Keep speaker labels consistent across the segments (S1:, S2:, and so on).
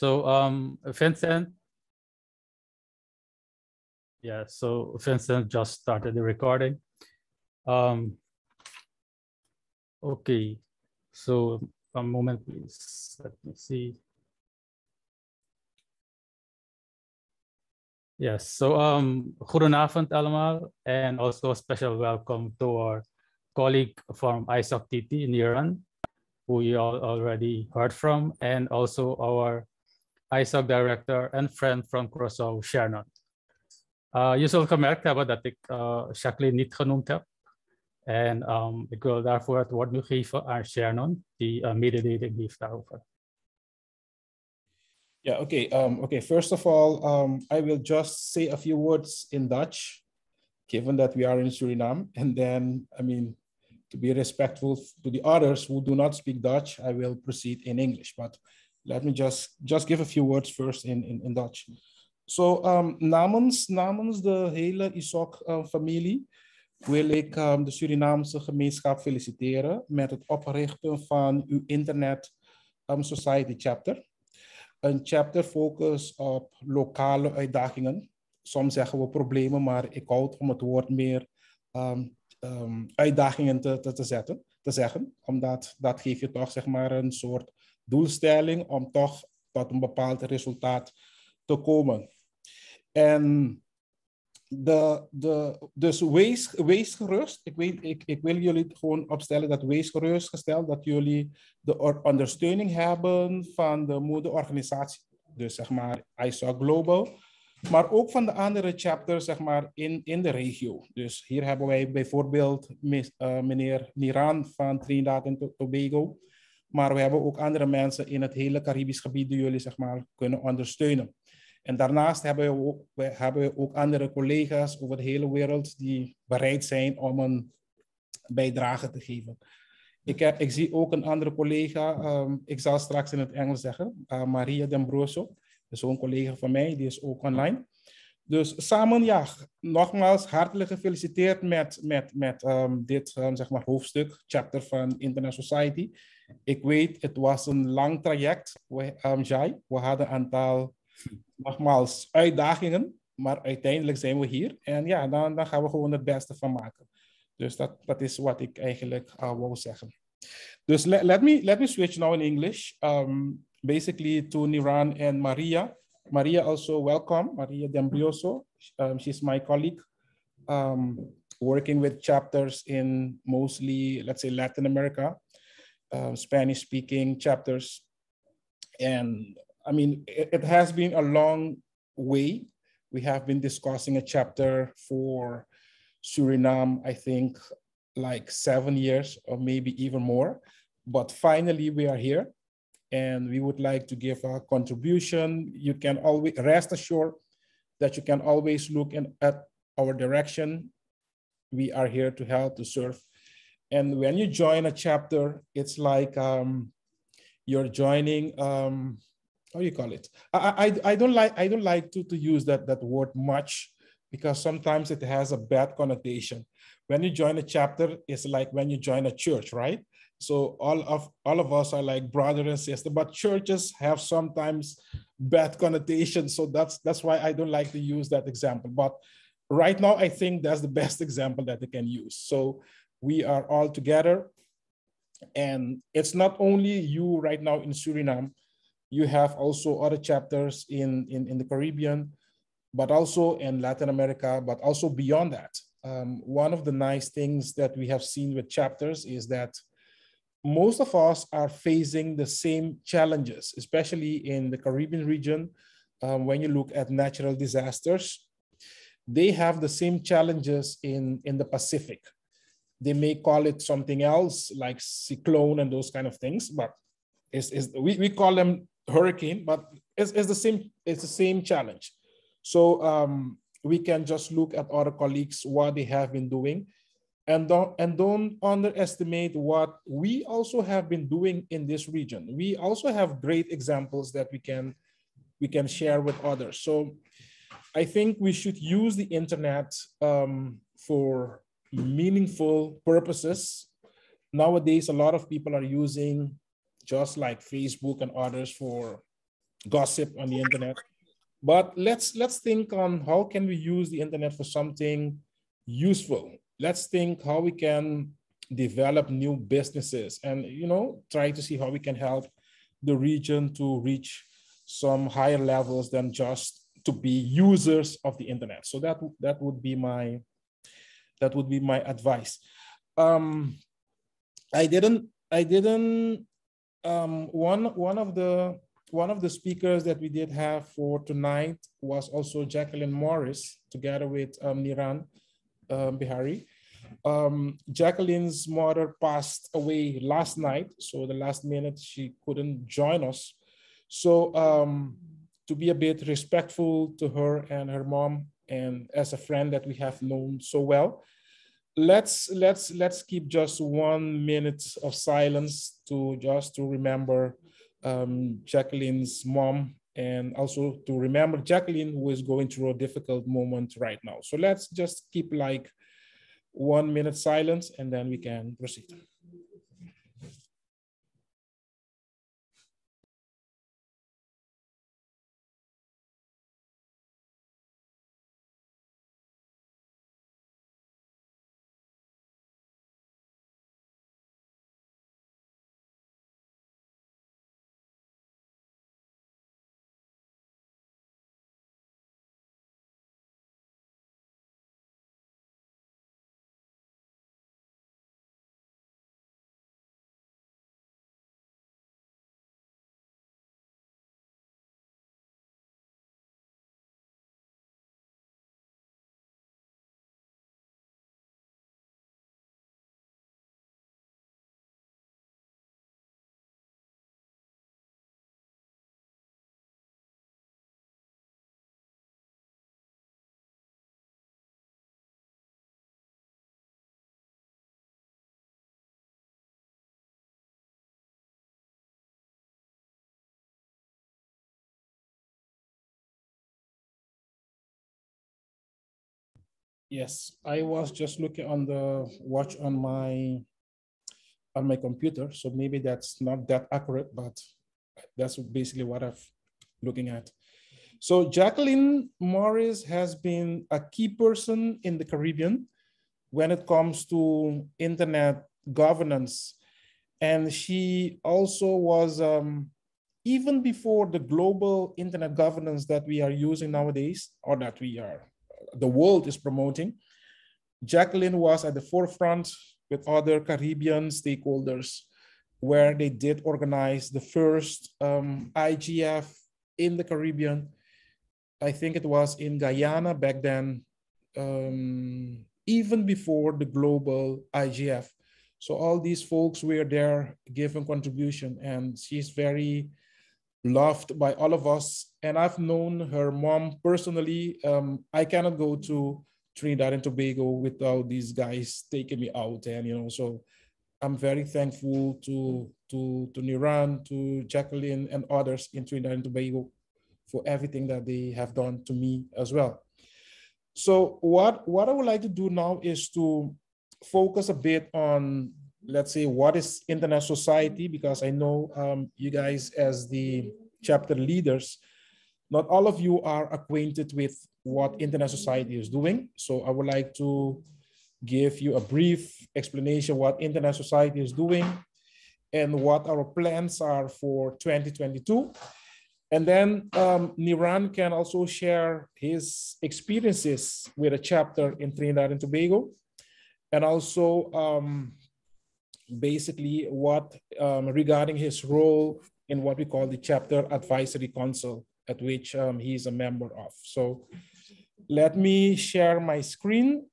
S1: So Vincent, yeah, so Vincent just started the recording. Okay, so a moment, please. Let me see. Yes, so goedenavond allemaal, and also a special welcome to our colleague from ISOC TT, Niran, who you all already heard from, and also our ISOC director and friend from Curaçao, Shernon. Je zult gemerkt hebben dat ik Jacqueline niet genoemd heb. En ik wil daarvoor het woord nu geven aan Shernon, die mededeling heeft daarover.
S2: Yeah, okay. First of all, I will just say a few words in Dutch, given that we are in Suriname. And then, I mean, to be respectful to the others who do not speak Dutch, I will proceed in English. But let me just give a few words first in Dutch. So, namens de hele ISOC-familie wil ik de Surinaamse gemeenschap feliciteren met het oprichten van uw Internet Society Chapter. Een chapter focust op lokale uitdagingen. Soms zeggen we problemen, maar ik houd om het woord meer uitdagingen te zeggen. Omdat dat geeft je toch zeg maar een soort doelstelling om toch tot een bepaald resultaat te komen. En dus wees gerust. Ik wil jullie gewoon opstellen dat wees gerustgesteld dat jullie de ondersteuning hebben van de moederorganisatie, dus zeg maar ISOC Global, maar ook van de andere chapters zeg maar in de regio. Dus hier hebben wij bijvoorbeeld meneer Niran van Trinidad en Tobago, maar we hebben ook andere mensen in het hele Caribisch gebied die jullie zeg maar kunnen ondersteunen. En daarnaast hebben we ook andere collega's over de hele wereld die bereid zijn om een bijdrage te geven. Ik zie ook een andere collega, ik zal straks in het Engels zeggen, Maria D'Ambroso. Dat is een collega van mij, die is ook online. Dus samen, ja, nogmaals hartelijk gefeliciteerd met dit zeg maar hoofdstuk, chapter van Internet Society. Ik weet, het was een lang traject, Jai. We hadden een aantal nogmaals uitdagingen, maar uiteindelijk zijn we hier. En ja, dan gaan we gewoon het beste van maken. Dus dat is wat ik eigenlijk wou zeggen. Dus let me switch now in English. Basically to Niran and Maria. Maria also welcome, Maria D'Ambroso. She's my colleague, working with chapters in mostly, let's say, Latin America, Spanish-speaking chapters. And I mean, it has been a long way. We have been discussing a chapter for Suriname, I think, like 7 years or maybe even more. But finally, we are here. And we would like to give a contribution. You can always rest assured that you can always look at our direction. We are here to help, to serve. And when you join a chapter, it's like you're joining, how do you call it? I don't like to use that word much because sometimes it has a bad connotation. When you join a chapter, it's like when you join a church, right? So all of us are like brother and sister, but churches have sometimes bad connotations. So that's why I don't like to use that example. But right now, I think that's the best example that they can use. So we are all together. And it's not only you right now in Suriname. You have also other chapters in the Caribbean, but also in Latin America, but also beyond that. One of the nice things that we have seen with chapters is that most of us are facing the same challenges, especially in the Caribbean region. When you look at natural disasters, they have the same challenges in the Pacific. They may call it something else like cyclone and those kind of things, but we call them hurricane, but it's the same challenge. So we can just look at other colleagues, what they have been doing, and don't underestimate what we also have been doing in this region. We also have great examples that we can share with others. So I think we should use the internet for meaningful purposes. Nowadays, a lot of people are using just like Facebook and others for gossip on the internet. But let's think on how can we use the internet for something useful. Let's think how we can develop new businesses and, you know, try to see how we can help the region to reach some higher levels than just to be users of the internet. So that would be my advice. One of the speakers that we did have for tonight was also Jacqueline Morris, together with Niran, Beharry. Jacqueline's mother passed away last night, so the last minute she couldn't join us. So to be a bit respectful to her and her mom, and as a friend that we have known so well, let's keep just 1 minute of silence to remember Jacqueline's mom, and also to remember Jacqueline, who is going through a difficult moment right now. So let's just keep like 1 minute silence, and then we can proceed. Yes, I was just looking on the watch on my computer, so maybe that's not that accurate, but that's basically what I'm looking at. So Jacqueline Morris has been a key person in the Caribbean when it comes to internet governance. And she also was, even before the global internet governance that we are using nowadays, or that the world is promoting, Jacqueline was at the forefront with other Caribbean stakeholders, where they did organize the first IGF in the Caribbean. I think it was in Guyana back then, even before the global IGF. So all these folks were there giving contribution, and she's very loved by all of us. And I've known her mom personally. I cannot go to Trinidad and Tobago without these guys taking me out, and you know, so I'm very thankful to Niran, to Jacqueline, and others in Trinidad and Tobago for everything that they have done to me as well. So what I would like to do now is to focus a bit on, let's say, what is internet society, because I know you guys as the chapter leaders, not all of you are acquainted with what internet society is doing. So I would like to give you a brief explanation what internet society is doing and what our plans are for 2022. And then Niran can also share his experiences with a chapter in Trinidad and Tobago, and also basically what regarding his role in what we call the chapter advisory council, at which he's a member of. So let me share my screen,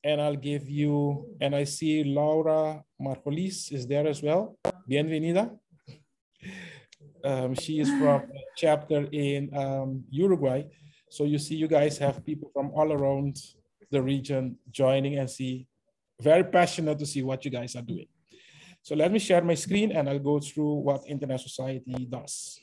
S2: and I'll give you, and I see Laura Marcolis is there as well. Bienvenida. She is from a chapter in Uruguay. So you see, you guys have people from all around the region joining, and see, very passionate to see what you guys are doing. So let me share my screen, and I'll go through what Internet Society does.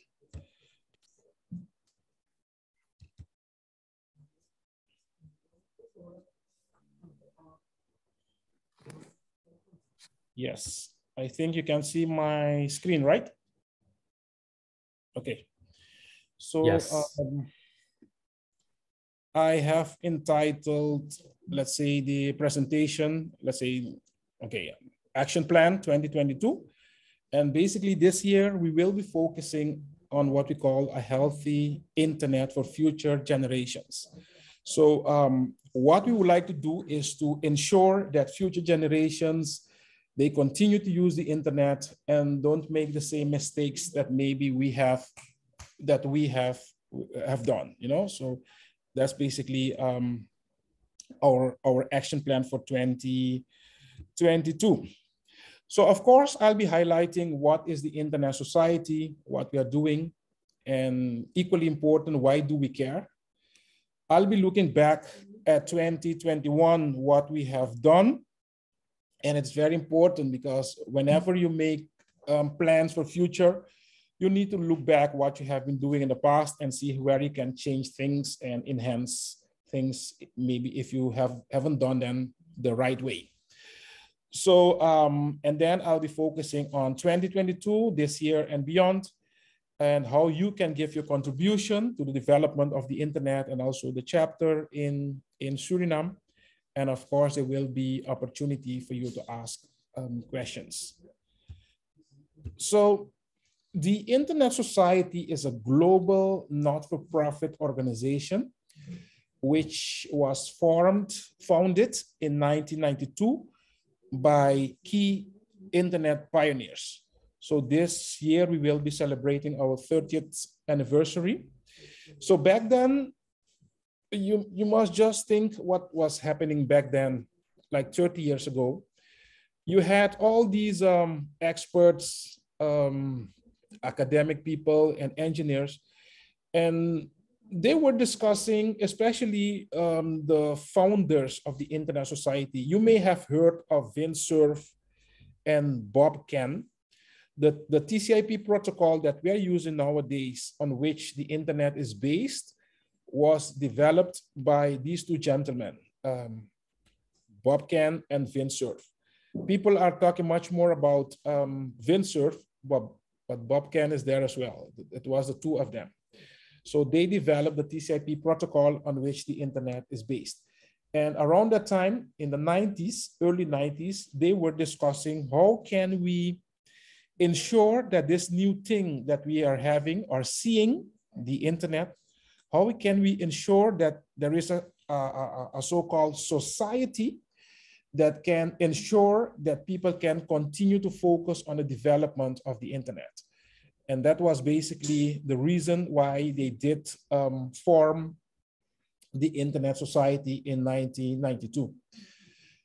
S2: Yes, I think you can see my screen, right? Okay. So
S1: Yes.
S2: I have entitled, let's say, the presentation, let's say, okay, action plan 2022. And basically this year, we will be focusing on what we call a healthy internet for future generations. So what we would like to do is to ensure that future generations, they continue to use the internet and don't make the same mistakes that maybe we have done, you know? So that's basically our action plan for 2022. So of course, I'll be highlighting what is the Internet Society, what we are doing, and equally important, why do we care? I'll be looking back at 2021, what we have done. And it's very important because whenever you make plans for future, you need to look back what you have been doing in the past and see where you can change things and enhance things, maybe if you haven't done them the right way. So, and then I'll be focusing on 2022, this year and beyond, and how you can give your contribution to the development of the internet and also the chapter in Suriname. And of course, there will be opportunity for you to ask questions. So the Internet Society is a global not-for-profit organization which was founded in 1992 by key internet pioneers. So this year we will be celebrating our 30th anniversary. So back then, you must just think what was happening back then, like 30 years ago. You had all these experts, academic people and engineers, and they were discussing, especially the founders of the Internet Society. You may have heard of Vince Cerf and Bob Ken. The TCP protocol that we are using nowadays, on which the internet is based, was developed by these two gentlemen, Bob Ken and Vince Cerf. People are talking much more about Vince Cerf, but Bob Ken is there as well. It was the two of them. So they developed the TCP protocol on which the internet is based. And around that time, in the 90s, early 90s, they were discussing how can we ensure that this new thing that we are having or seeing, the internet, how can we ensure that there is a so-called society that can ensure that people can continue to focus on the development of the internet. And that was basically the reason why they did form the Internet Society in 1992.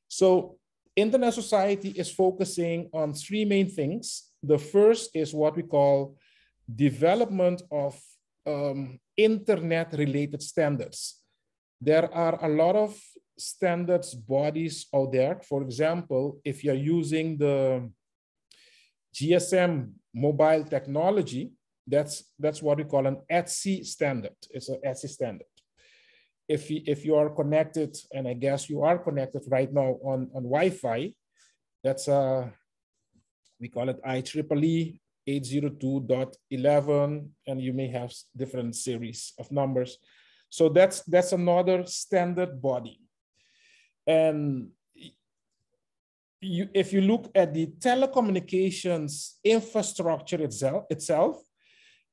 S2: So Internet Society is focusing on three main things. The first is what we call development of internet-related standards. There are a lot of standards bodies out there. For example, if you're using the GSM mobile technology, that's what we call an ETSI standard. It's an ETSI standard. If you are connected, and I guess you are connected right now on Wi-Fi, that's we call it IEEE 802.11, and you may have different series of numbers. So that's another standard body. And if you look at the telecommunications infrastructure itself,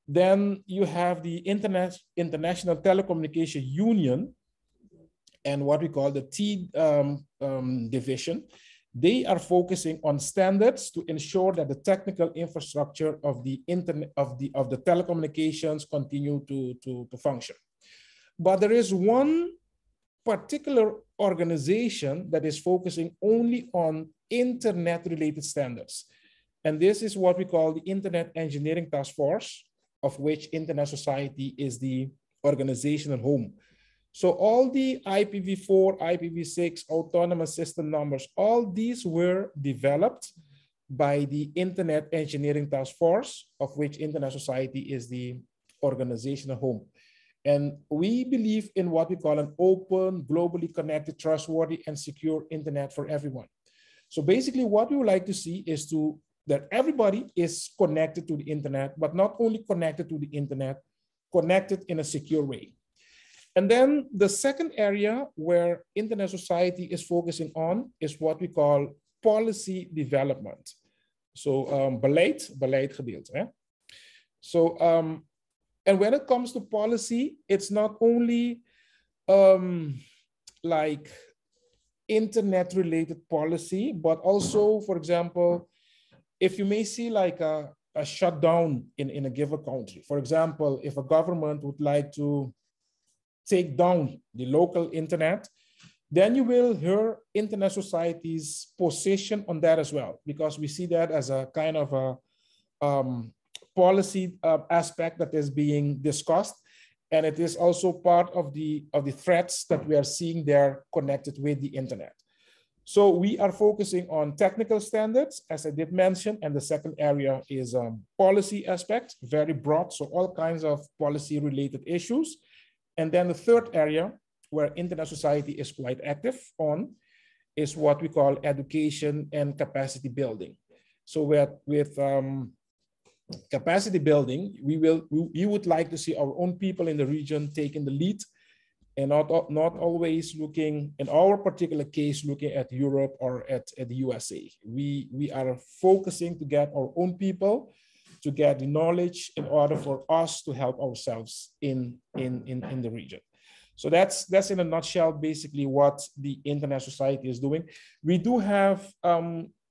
S2: then you have the International Telecommunication Union and what we call the T division. They are focusing on standards to ensure that the technical infrastructure of the internet of the telecommunications continue to function. But there is one particular organization that is focusing only on internet-related standards. And this is what we call the Internet Engineering Task Force, of which Internet Society is the organizational home. So all the IPv4, IPv6, autonomous system numbers, all these were developed by the Internet Engineering Task Force, of which Internet Society is the organizational home. And we believe in what we call an open, globally connected, trustworthy, and secure internet for everyone. So basically what we would like to see is that everybody is connected to the internet, but not only connected to the internet, connected in a secure way. And then the second area where internet society is focusing on is what we call policy development. So beleid gedeelte. Eh? So, and when it comes to policy, it's not only like internet related policy, but also, for example, if you may see like a shutdown in a given country. For example, if a government would like to take down the local internet, then you will hear internet society's position on that as well, because we see that as a kind of a policy aspect that is being discussed. And it is also part of the threats that we are seeing there connected with the internet. So we are focusing on technical standards, as I did mention, and the second area is policy aspect, very broad, so all kinds of policy related issues. And then the third area where internet society is quite active on is what we call education and capacity building. So with capacity building, we would like to see our own people in the region taking the lead and not always looking, in our particular case, looking at Europe or at the USA. We are focusing to get our own people to get the knowledge in order for us to help ourselves in the region. So that's in a nutshell, basically what the internet society is doing. We do have,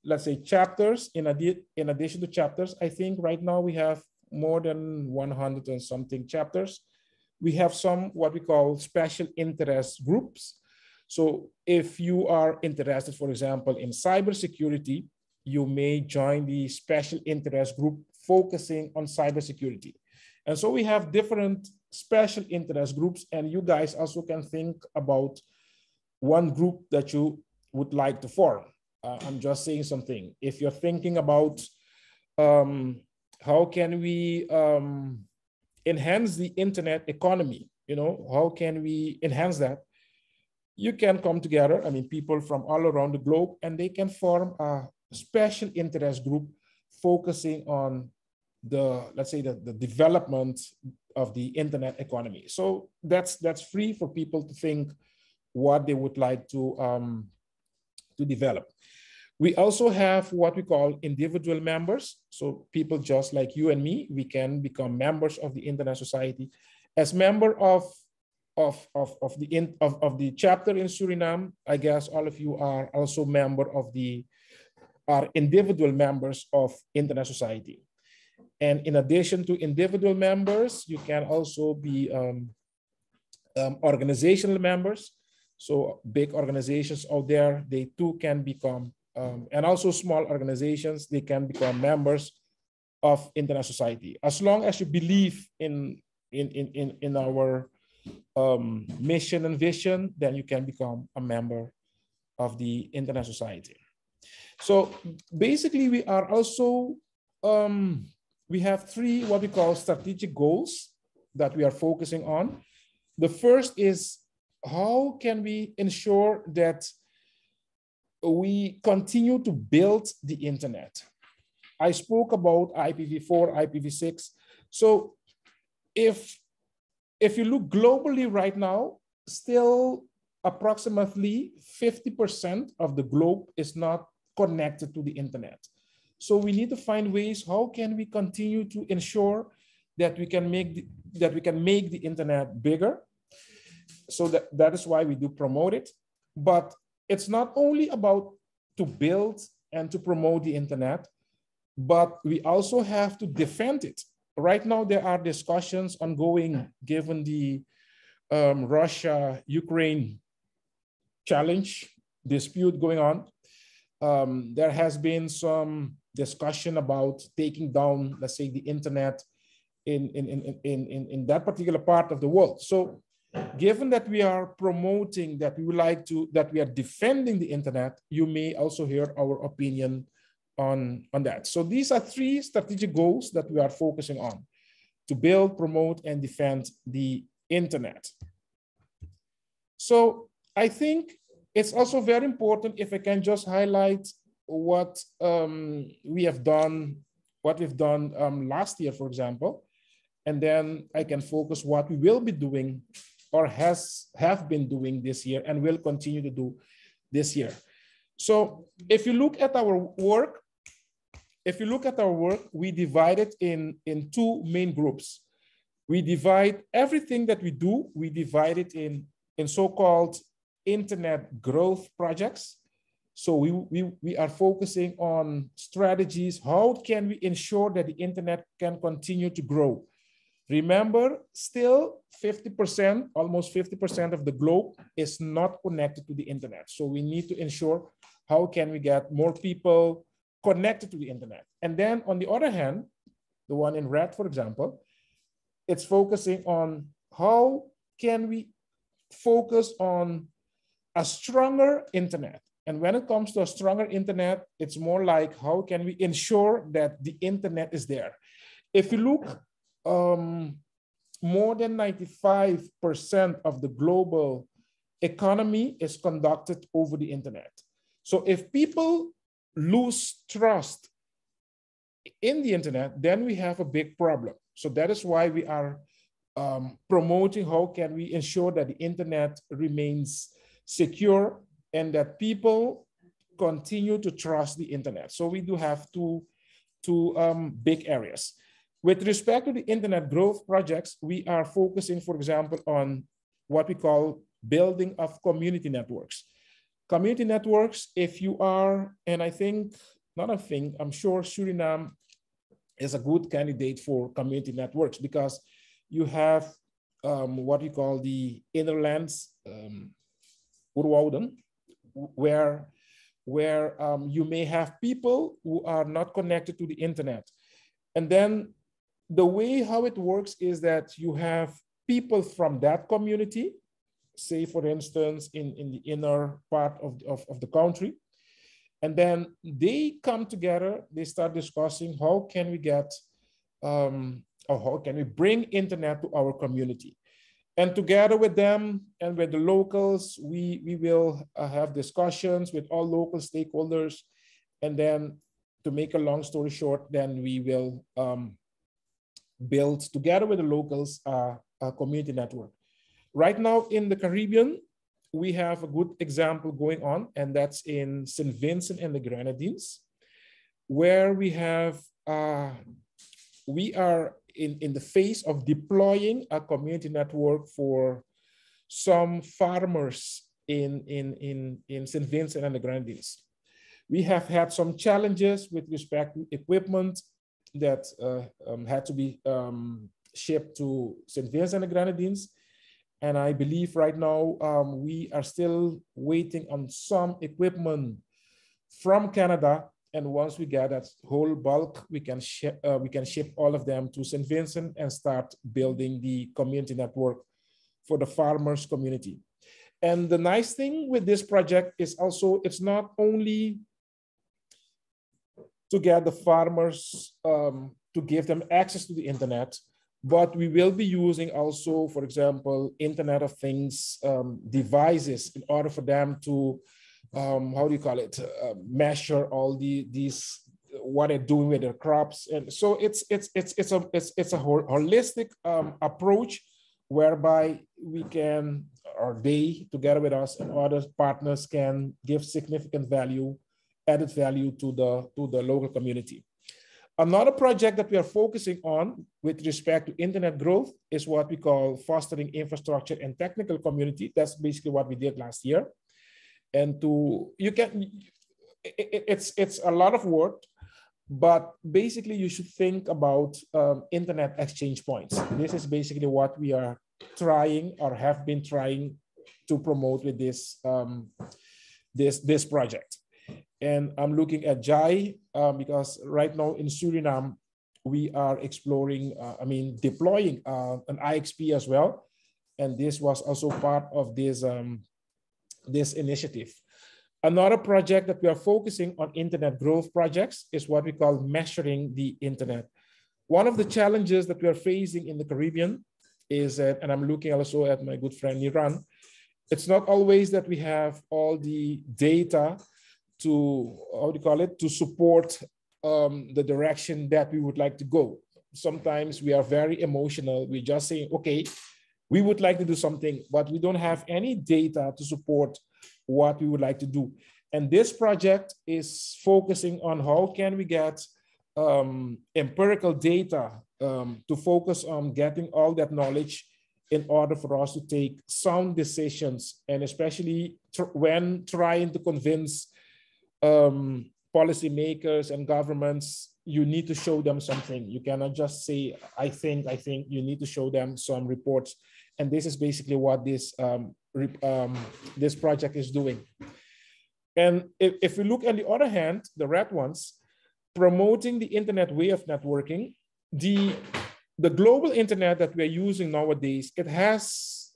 S2: let's say, chapters in addition to chapters. I think right now we have more than 100 and something chapters. We have some what we call special interest groups. So if you are interested, for example, in cybersecurity, you may join the special interest group focusing on cybersecurity. And so we have different special interest groups, and you guys also can think about one group that you would like to form. I'm just saying something. If you're thinking about how can we enhance the internet economy, how can we enhance that? You can come together, I mean, people from all around the globe, and they can form a special interest group focusing on let's say the development of the internet economy. So that's free for people to think what they would like to develop. We also have what we call individual members. So people just like you and me, we can become members of the internet society. As member of the chapter in Suriname, I guess all of you are also member of are individual members of internet society. And in addition to individual members, you can also be organizational members. So big organizations out there, they too can become, and also small organizations, they can become members of internet society. As long as you believe in our mission and vision, then you can become a member of the internet society. So basically we are also, we have three what we call strategic goals that we are focusing on. The first is how can we ensure that we continue to build the internet? I spoke about IPv4, IPv6. So if you look globally right now, still approximately 50% of the globe is not connected to the internet. So we need to find ways, how can we continue to ensure that we can make the internet bigger? So that is why we do promote it. But it's not only about to build and to promote the internet, but we also have to defend it. Right now, there are discussions ongoing given the Russia-Ukraine challenge dispute going on. There has been some discussion about taking down, let's say, the internet in that particular part of the world. So given that we are promoting, that we would like to, that we are defending the internet, you may also hear our opinion on that. So these are three strategic goals that we are focusing on: to build, promote, and defend the internet. So I think it's also very important if I can just highlight what we have done, what we've done last year, for example. and then I can focus what we will be doing or have been doing this year and will continue to do this year. So if you look at our work, we divide it in two main groups. We divide everything that we do, we divide it in so-called internet growth projects. So we are focusing on strategies. How can we ensure that the internet can continue to grow? Remember, still 50%, almost 50% of the globe is not connected to the internet. So we need to ensure how can we get more people connected to the internet. And then on the other hand, the one in red, for example, it's focusing on how can we focus on a stronger internet. And when it comes to a stronger internet, it's more like how can we ensure that the internet is there. If you look, more than 95% of the global economy is conducted over the internet. So if people lose trust in the internet, then we have a big problem. So that is why we are promoting how can we ensure that the internet remains secure and that people continue to trust the internet. So we do have two big areas. With respect to the internet growth projects, we are focusing, for example, on what we call building of community networks. Community networks, if you are, and I'm sure Suriname is a good candidate for community networks because you have what we call the innerlands, Urwouden, where you may have people who are not connected to the internet. And then the way how it works is that you have people from that community, say for instance, in the inner part of the country, and then they come together, they start discussing how can we get, or how can we bring internet to our community. And together with them and with the locals, we will have discussions with all local stakeholders. And then to make a long story short, then we will build together with the locals a community network. Right now in the Caribbean, we have a good example going on, and that's in St. Vincent and the Grenadines, where we have, we are in the phase of deploying a community network for some farmers in St. Vincent and the Grenadines. We have had some challenges with respect to equipment that had to be shipped to St. Vincent and the Grenadines. And I believe right now we are still waiting on some equipment from Canada. And once we get that whole bulk, we can ship all of them to St. Vincent and start building the community network for the farmers community. And the nice thing with this project is also, it's not only to get the farmers to give them access to the internet, but we will be using also, for example, Internet of Things devices in order for them to, measure all these what they're doing with their crops. And so it's a holistic approach whereby we can, or they together with us and other partners can give significant value, added value to the local community. Another project that we are focusing on with respect to internet growth is what we call fostering infrastructure and technical community. That's basically what we did last year. And it's a lot of work, but basically you should think about internet exchange points. This is basically what we are trying or have been trying to promote with this, this project. And I'm looking at Jai because right now in Suriname, we are exploring, deploying an IXP as well. And this was also part of this, this initiative. Another project that we are focusing on internet growth projects is what we call measuring the internet. One of the challenges that we are facing in the Caribbean is that, and I'm looking also at my good friend Niran, it's not always that we have all the data to, to support the direction that we would like to go. sometimes we are very emotional. We just say, okay, we would like to do something, but we don't have any data to support what we would like to do. And this project is focusing on how can we get empirical data to focus on getting all that knowledge in order for us to take sound decisions, and especially when trying to convince policymakers and governments, you need to show them something. You cannot just say, I think, you need to show them some reports. And this is basically what this, this project is doing. And if we look on the other hand, the red ones, promoting the internet way of networking, the global internet that we're using nowadays, it has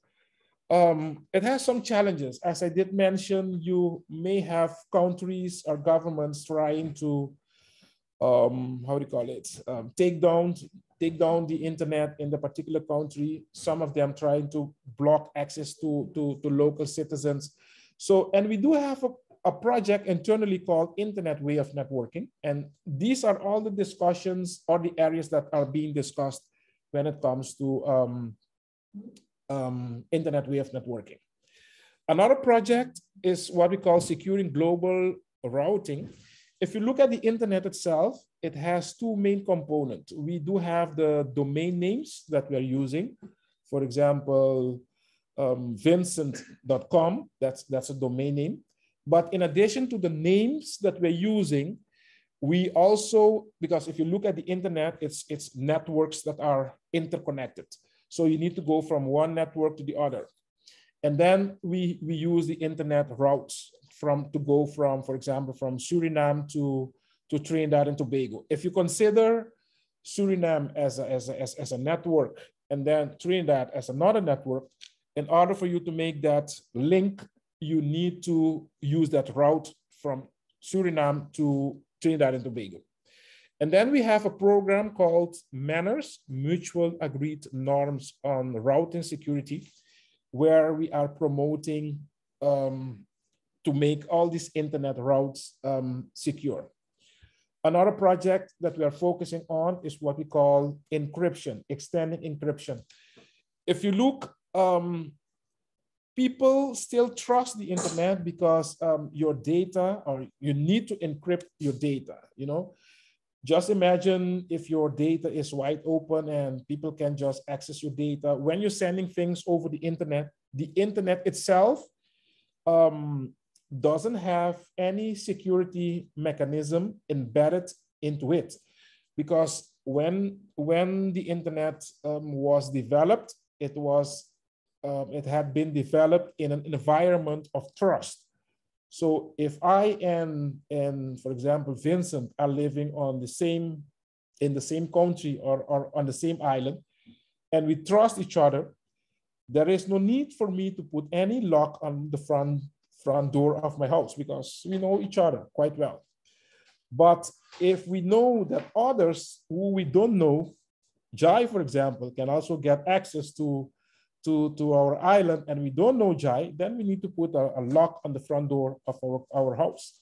S2: some challenges. As I did mention, you may have countries or governments trying to, how do you call it, take down the internet in the particular country. Some of them trying to block access to local citizens. So, and we do have a project internally called Internet Way of Networking. And these are all the discussions or the areas that are being discussed when it comes to Internet Way of Networking. Another project is what we call Securing Global Routing. If you look at the internet itself, it has two main components. We do have the domain names that we are using. For example, Vincent.com, that's a domain name. But in addition to the names that we're using, we also, because if you look at the internet, it's networks that are interconnected. So you need to go from one network to the other. And then we use the internet routes to go from, for example, from Suriname to Trinidad and Tobago. If you consider Suriname as a network and then Trinidad as another network, in order for you to make that link, you need to use that route from Suriname to Trinidad and Tobago. And then we have a program called Manners, Mutual Agreed Norms on Routing Security, where we are promoting to make all these internet routes secure. Another project that we are focusing on is what we call encryption, extending encryption. If you look, people still trust the internet because your data, or you need to encrypt your data, you know? Just imagine if your data is wide open and people can just access your data. When you're sending things over the internet itself doesn't have any security mechanism embedded into it. Because when the internet was developed, it had been developed in an environment of trust. So if I and for example, Vincent are living in the same country or on the same island, and we trust each other, there is no need for me to put any lock on the front door of my house because we know each other quite well. But if we know that others who we don't know, Jai, for example, can also get access to our island and we don't know Jai, then we need to put a lock on the front door of our house.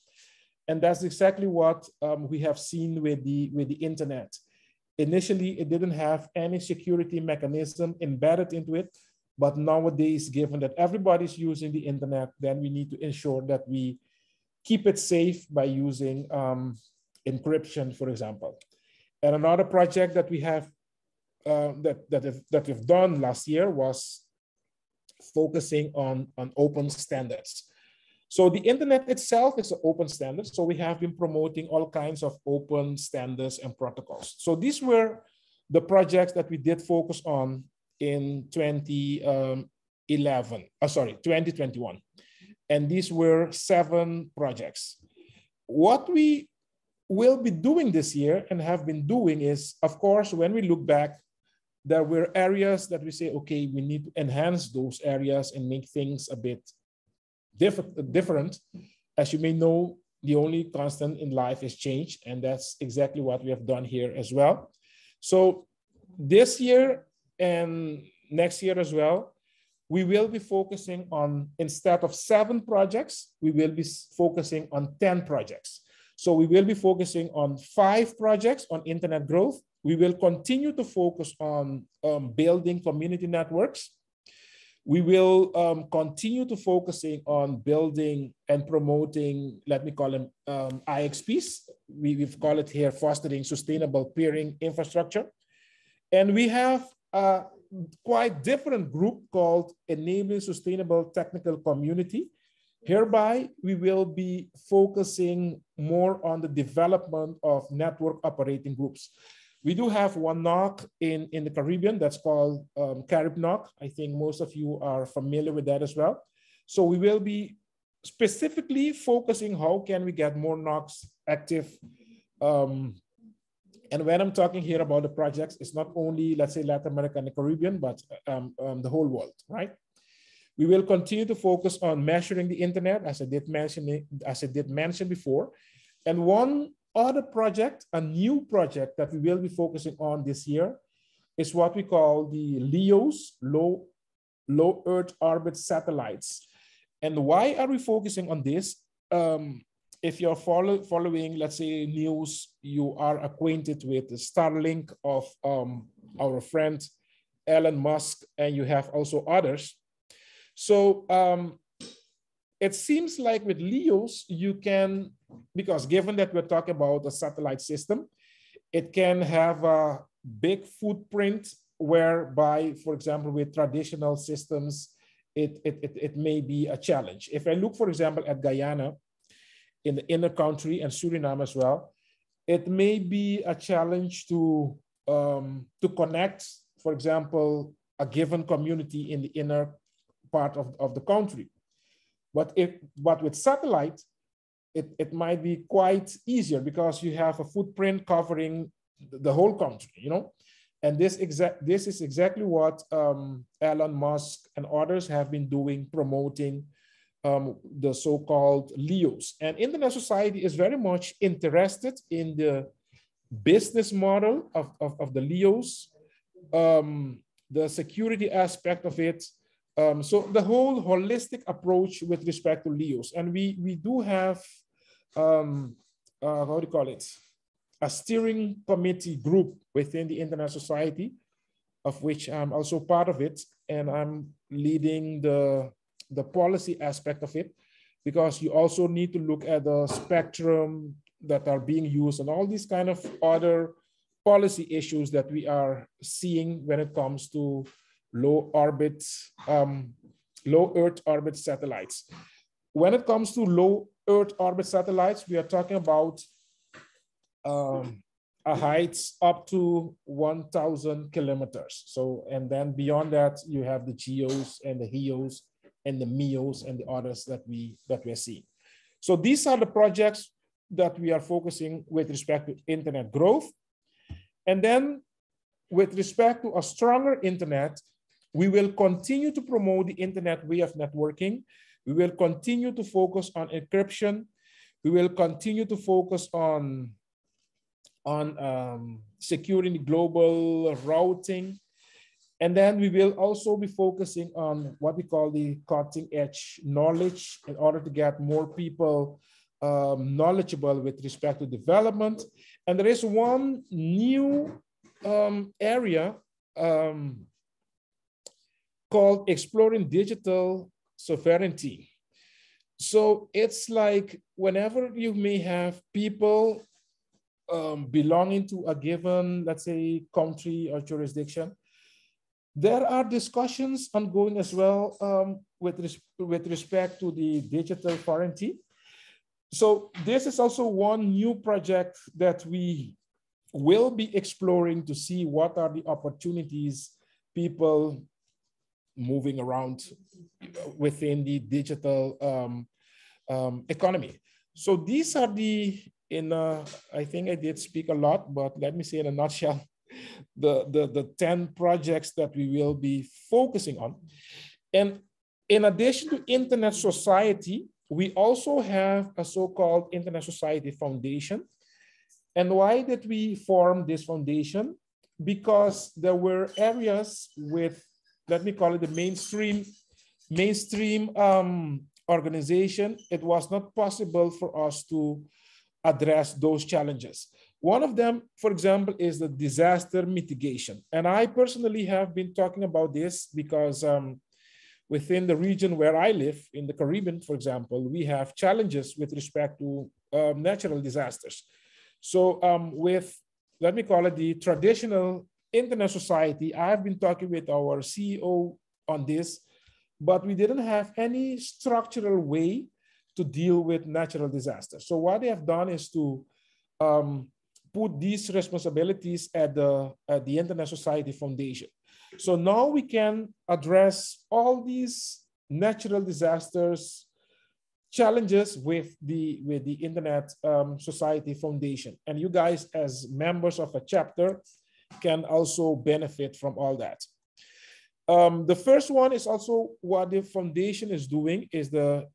S2: And that's exactly what we have seen with the internet. Initially, it didn't have any security mechanism embedded into it, but nowadays, given that everybody's using the internet, then we need to ensure that we keep it safe by using encryption, for example. And another project that we have that we've done last year was focusing on open standards. So the internet itself is an open standard. So we have been promoting all kinds of open standards and protocols. So these were the projects that we did focus on in 2021. And these were 7 projects. What we will be doing this year and have been doing is, of course, when we look back, there were areas that we say, okay, we need to enhance those areas and make things a bit different. As you may know, the only constant in life is change, and that's exactly what we have done here as well. So this year and next year as well, we will be focusing on, instead of 7 projects, we will be focusing on 10 projects. So we will be focusing on 5 projects on internet growth, We will continue to focus on building community networks. We will continue to focusing on building and promoting, let me call them IXPs. We've called it here fostering sustainable peering infrastructure. And we have a quite different group called Enabling Sustainable Technical Community. Hereby, we will be focusing more on the development of network operating groups. We do have one NOC in the Caribbean that's called Carib NOC. I think most of you are familiar with that as well. So we will be specifically focusing how can we get more NOCs active. And when I'm talking here about the projects, it's not only, let's say, Latin America and the Caribbean, but the whole world, right? We will continue to focus on measuring the internet, as I did mention before. And one other project, a new project that we will be focusing on this year, is what we call the LEOs, low Earth orbit satellites. And why are we focusing on this? If you're following, let's say, news, you are acquainted with the Starlink of our friend Elon Musk, and you have also others. So it seems like with LEOs, you can, because given that we're talking about a satellite system, it can have a big footprint whereby, for example, with traditional systems, it may be a challenge. If I look, for example, at Guyana, in the inner country, and Suriname as well, it may be a challenge to connect, for example, a given community in the inner part of the country. But with satellite, it might be quite easier because you have a footprint covering the whole country, you know? And this is exactly what Elon Musk and others have been doing, promoting the so-called LEOs. And Internet Society is very much interested in the business model of the LEOs, the security aspect of it, so the whole holistic approach with respect to LEOs. And we do have, how do you call it? A steering committee group within the Internet Society, of which I'm also part of it. And I'm leading the policy aspect of it, because you also need to look at the spectrum that are being used and all these kind of other policy issues that we are seeing when it comes to low Earth orbit satellites. When it comes to low Earth orbit satellites, we are talking about a heights up to 1,000 kilometers. So, and then beyond that, you have the GEOs and the HEOs and the MEOs and the others that we're seeing. So these are the projects that we are focusing with respect to internet growth. And then with respect to a stronger internet, we will continue to promote the internet way of networking. We will continue to focus on encryption. We will continue to focus on securing the global routing. And then we will also be focusing on what we call the cutting edge knowledge in order to get more people knowledgeable with respect to development. And there is one new area called exploring digital sovereignty. So it's like whenever you may have people belonging to a given, let's say, country or jurisdiction, there are discussions ongoing as well with respect to the digital sovereignty. So this is also one new project that we will be exploring to see what are the opportunities people moving around within the digital economy. So these are I think I did speak a lot, but let me say in a nutshell, the 10 projects that we will be focusing on. And in addition to Internet Society, we also have a so-called Internet Society Foundation. And why did we form this foundation? Because there were areas with, let me call it the mainstream organization. It was not possible for us to address those challenges. One of them, for example, is the disaster mitigation. And I personally have been talking about this because within the region where I live, in the Caribbean, for example, we have challenges with respect to natural disasters. So with, let me call it the traditional internet society, I've been talking with our CEO on this, but we didn't have any structural way to deal with natural disasters. So what they have done is to put these responsibilities at the Internet Society Foundation. So now we can address all these natural disasters challenges with the Internet Society Foundation. And you guys, as members of a chapter, can also benefit from all that. The first one is also what the foundation is doing is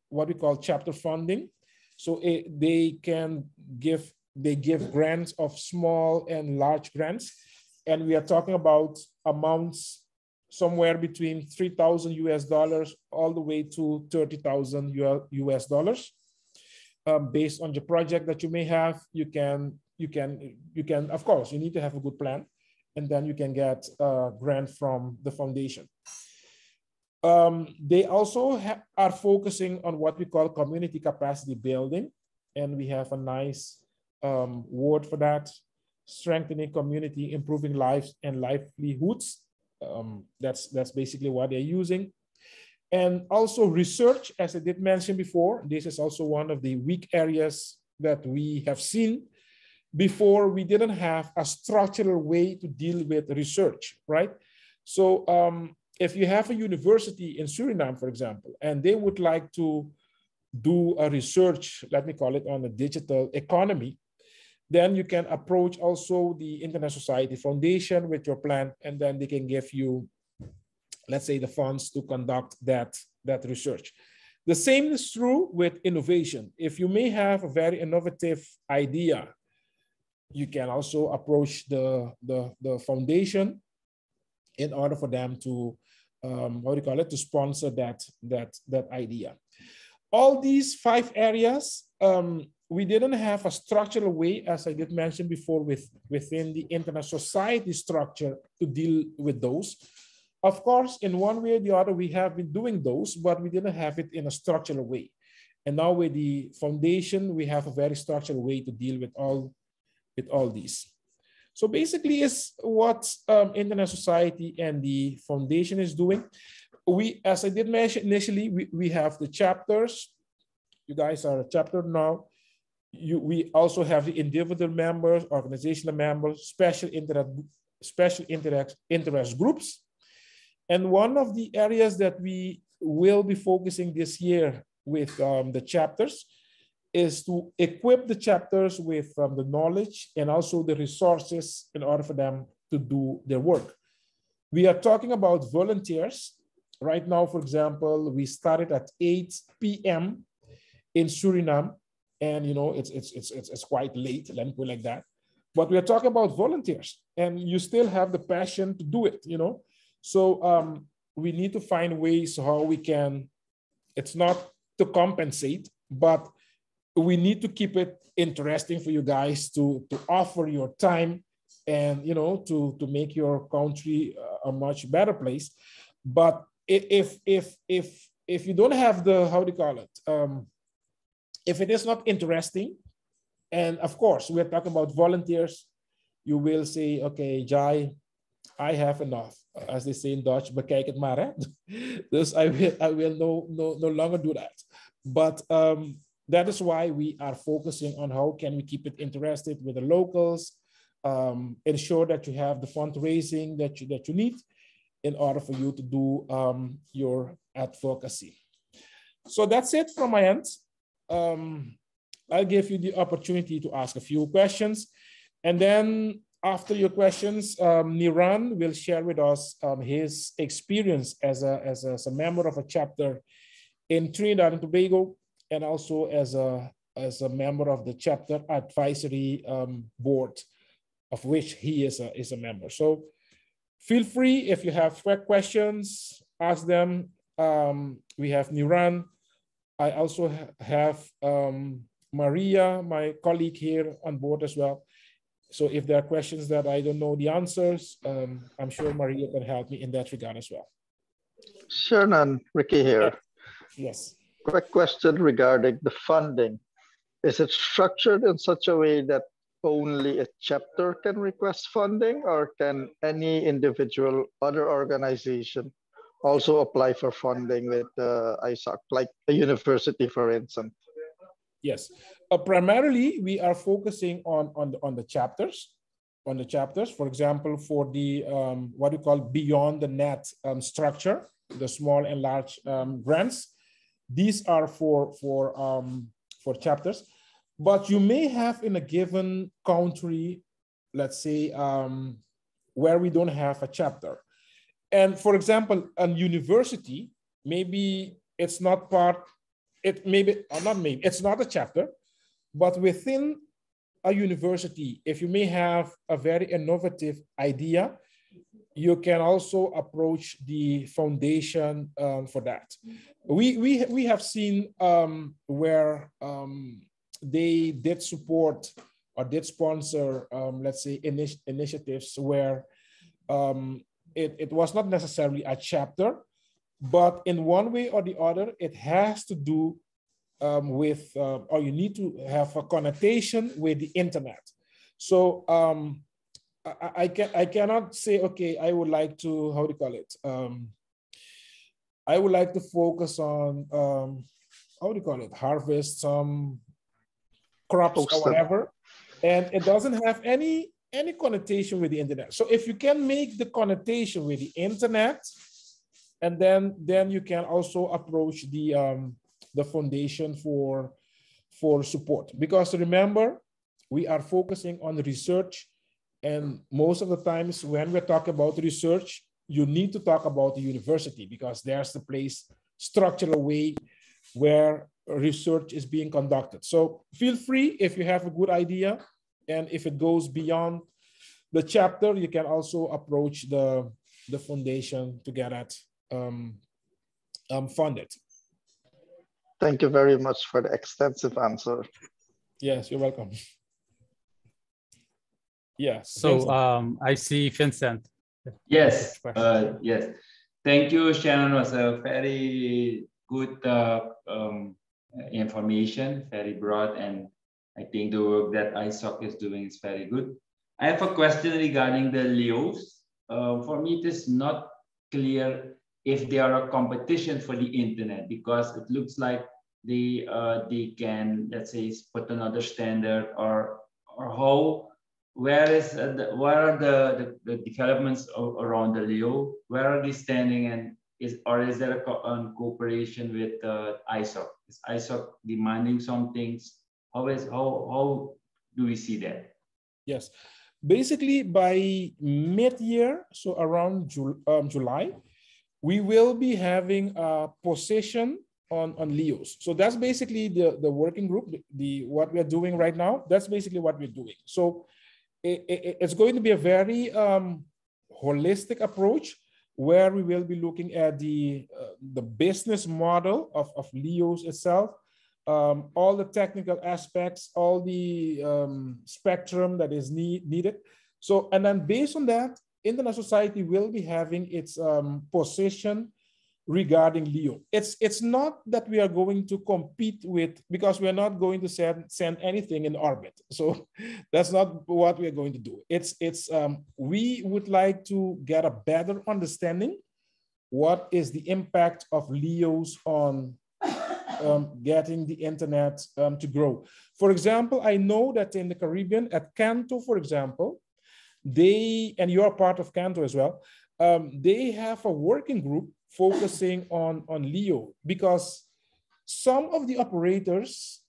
S2: what we call chapter funding. So they give grants of small and large grants. And we are talking about amounts somewhere between $3,000 US all the way to $30,000 US. Based on the project that you may have, you can, of course, you need to have a good plan, and then you can get a grant from the foundation. They also are focusing on what we call community capacity building. And we have a nice word for that: strengthening community, improving lives and livelihoods. That's basically what they're using. And also research, as I did mention before, this is also one of the weak areas that we have seen. Before, we didn't have a structural way to deal with research, right? So if you have a university in Suriname, for example, and they would like to do a research, let me call it, on the digital economy, then you can approach also the Internet Society Foundation with your plan, and then they can give you, let's say, the funds to conduct that research. The same is true with innovation. If you may have a very innovative idea, you can also approach the foundation in order for them to, to sponsor that idea. All these 5 areas, we didn't have a structural way, as I did mention before, within the Internet Society structure to deal with those. Of course, in one way or the other, we have been doing those, but we didn't have it in a structural way. And now with the foundation, we have a very structured way to deal with all these. So basically, is what Internet Society and the foundation is doing. We, as I did mention initially, we have the chapters. You guys are a chapter now. We also have the individual members, organizational members, special interest groups. And one of the areas that we will be focusing this year with the chapters is to equip the chapters with the knowledge and also the resources in order for them to do their work. We are talking about volunteers. Right now, for example, we started at 8 p.m. in Suriname, and it's quite late, let me put it like that. But we are talking about volunteers, and you still have the passion to do it, So we need to find ways how we can, it's not to compensate, but we need to keep it interesting for you guys to offer your time and, to make your country a much better place. But if you don't have the, if it is not interesting, and of course, we're talking about volunteers, you will say, okay, Jai, I have enough. As they say in Dutch, bekijk het maar, hè? Dus I will no longer do that. But that is why we are focusing on how can we keep it interested with the locals, ensure that you have the fundraising that you need in order for you to do your advocacy. So that's it from my end. I'll give you the opportunity to ask a few questions. And then after your questions, Niran will share with us his experience as a member of a chapter in Trinidad and Tobago, and also as a member of the chapter advisory board, of which he is a member. So feel free, if you have questions, ask them. We have Niran. I also have Maria, my colleague here on board as well. So if there are questions that I don't know the answers, I'm sure Maria can help me in that regard as well.
S3: Shernon, Ricky here.
S2: Yes.
S3: Quick question regarding the funding. Is it structured in such a way that only a chapter can request funding, or can any individual other organization also apply for funding with ISOC, like a university, for instance?
S2: Yes. Primarily, we are focusing on the chapters. For example, for the what we call beyond the net structure, the small and large grants. These are for chapters, but you may have in a given country, let's say, where we don't have a chapter. And for example, a university, maybe it's not part, it's not a chapter, but within a university, if you may have a very innovative idea, you can also approach the foundation for that. We have seen where they did support or did sponsor, let's say, initiatives where it was not necessarily a chapter, but in one way or the other, it has to do with, or you need to have a connotation with the internet. So I cannot say, okay, I would like to, how do you call it? I would like to focus on, how do you call it? Harvest some crops or whatever. And it doesn't have any connotation with the internet. So if you can make the connotation with the internet, and then you can also approach the foundation for support. Because remember, we are focusing on research, and most of the times when we talk about research, you need to talk about the university, because there's the place, structural way where research is being conducted. So feel free, if you have a good idea, and if it goes beyond the chapter, you can also approach the foundation to get it funded.
S3: Thank you very much for the extensive answer.
S2: Yes, you're welcome. Yeah.
S1: So I see Vincent.
S4: Yes. Yes. Thank you, Shannon. It was a very good information, very broad, and I think the work that ISOC is doing is very good. I have a question regarding the LEOs. For me, it is not clear if they are a competition for the internet, because it looks like they can, let's say, put another standard, or how, where are the developments around the LEO? Where are they standing, and is there a cooperation with ISOC? Is ISOC demanding some things? How do we see that?
S2: Yes, basically by mid-year, so around July, we will be having a position on LEOs. So that's basically the working group, what we are doing right now. That's basically what we're doing. So it's going to be a very holistic approach, where we will be looking at the business model of LEOs itself, all the technical aspects, all the spectrum that is needed. So, and then based on that, Internet Society will be having its position regarding LEO. It's not that we are going to compete with, because we are not going to send anything in orbit. So that's not what we are going to do. We would like to get a better understanding what is the impact of LEOs on getting the internet to grow. For example, I know that in the Caribbean, at Canto, for example, and you are part of Canto as well, they have a working group focusing on LEO, because some of the operators,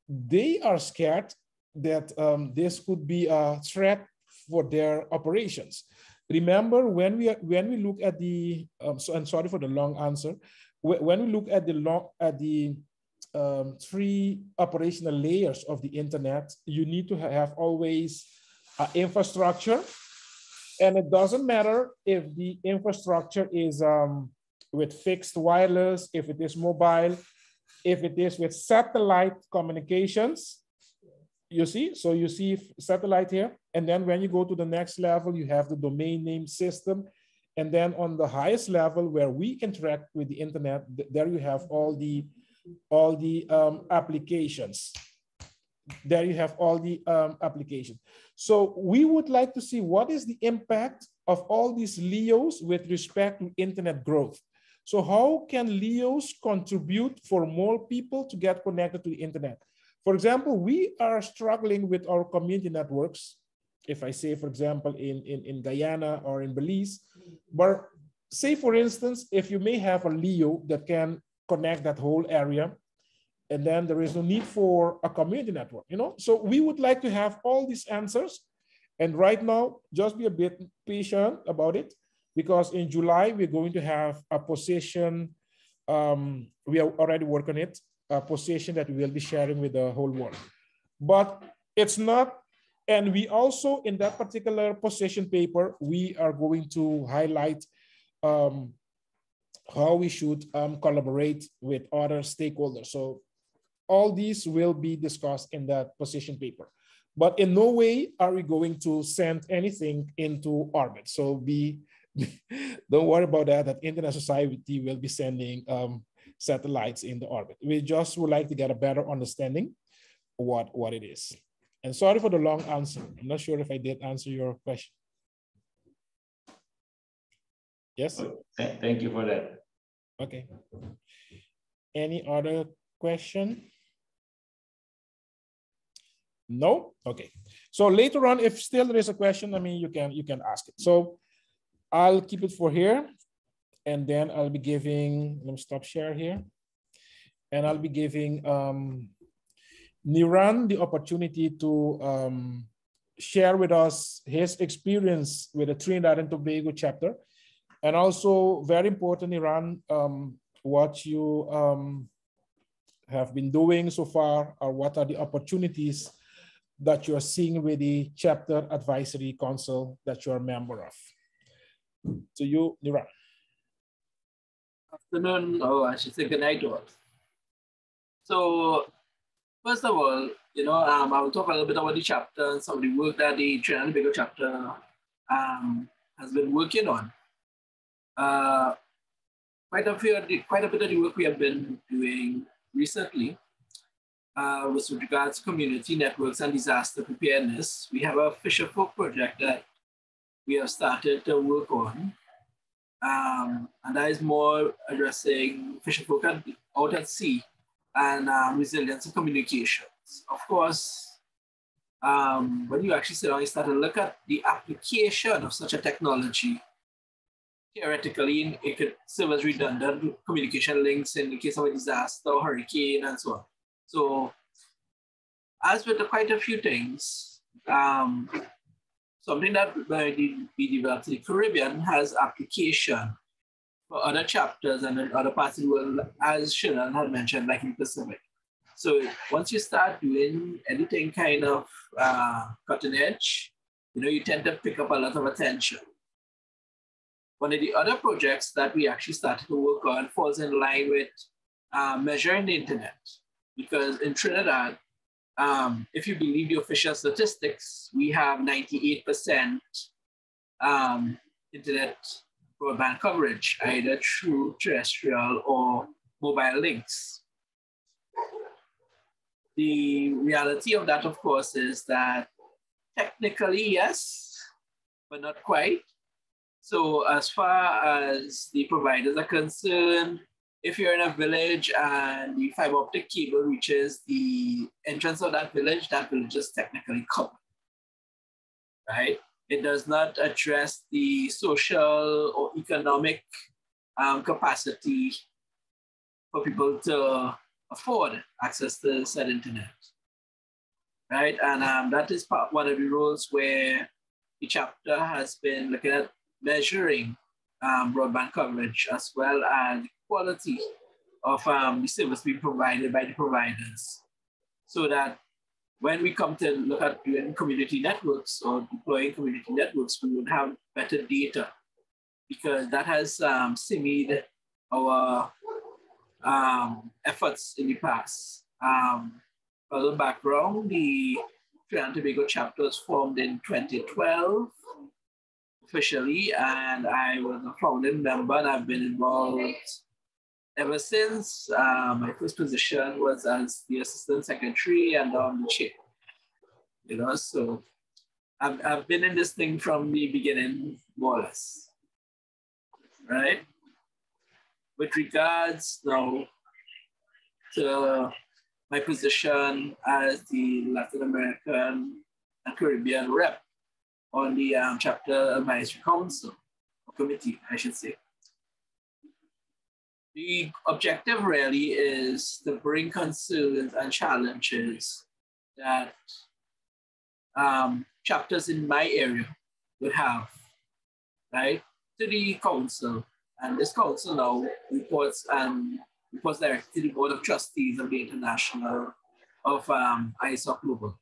S2: they are scared that this could be a threat for their operations. Remember, when we look at the and sorry for the long answer, when we look at the three operational layers of the internet, you need to have always infrastructure, and it doesn't matter if the infrastructure is with fixed wireless, if it is mobile, if it is with satellite communications, You see, so you see satellite here. And then when you go to the next level, you have the domain name system. And then on the highest level where we interact with the internet, there you have all the applications. There you have all the applications. So we would like to see what is the impact of all these LEOs with respect to internet growth. So how can LEOs contribute for more people to get connected to the internet? For example, we are struggling with our community networks. If I say, for example, in Guyana or in Belize, but say, for instance, if you may have a LEO that can connect that whole area, and then there is no need for a community network, you know? So we would like to have all these answers. And right now, just be a bit patient about it, because in July, we're going to have a position, we are already working on it, a position that we will be sharing with the whole world. But it's not, and we also, in that particular position paper, we are going to highlight how we should collaborate with other stakeholders. So all these will be discussed in that position paper. But in no way are we going to send anything into orbit. So don't worry about that, that Internet Society will be sending satellites in the orbit. We just would like to get a better understanding of what it is. And sorry for the long answer. I'm not sure if I did answer your question. Yes?
S4: Thank you for that.
S2: Okay. Any other question? No? Okay. So later on, if still there is a question, I mean, you can ask it. So I'll keep it for here. And then I'll be giving, let me stop share here. And I'll be giving Niran the opportunity to share with us his experience with the Trinidad and Tobago chapter. And also, very important, Niran, what you have been doing so far, or what are the opportunities that you're seeing with the chapter advisory council that you're a member of. To you, Niran.
S5: Afternoon, or I should say good night all. So, first of all, you know, I will talk a little bit about the chapter and some of the work that the Trinidad and Tobago chapter has been working on. Quite a bit of the work we have been doing recently was with regards to community networks and disaster preparedness. We have a fisherfolk project that we have started to work on. And that is more addressing fisherfolk out at sea and resilience and communications. Of course, when you actually sit down and start to look at the application of such a technology, theoretically, it could serve as redundant communication links in the case of a disaster or hurricane and so on. So, as with quite a few things, something that we developed in the Caribbean has application for other chapters and in other parts of the world, as Shernon had mentioned, like in the Pacific. So once you start doing anything kind of cutting edge, you know, you tend to pick up a lot of attention. One of the other projects that we actually started to work on falls in line with measuring the internet, because in Trinidad, if you believe the official statistics, we have 98% internet broadband coverage, either through terrestrial or mobile links. The reality of that, of course, is that technically, yes, but not quite. So as far as the providers are concerned, if you're in a village and the fiber optic cable reaches the entrance of that village is technically covered, right? It does not address the social or economic capacity for people to afford access to said internet, right? And that is one of the roles where the chapter has been looking at measuring broadband coverage as well as quality of the service being provided by the providers, so that when we come to look at doing community networks or deploying community networks, we would have better data, because that has stymied our efforts in the past. For the background, the Trinidad and Tobago chapter was formed in 2012 officially, and I was a founding member, and I've been involved ever since. My first position was as the assistant secretary and the chair. You know, so I've been in this thing from the beginning, more or less, right? With regards now to my position as the Latin American and Caribbean rep on the chapter advisory council, or committee, I should say. The objective really is to bring concerns and challenges that chapters in my area would have, right, to the council. And this council now reports directly to the Board of Trustees of the International of ISOC Global,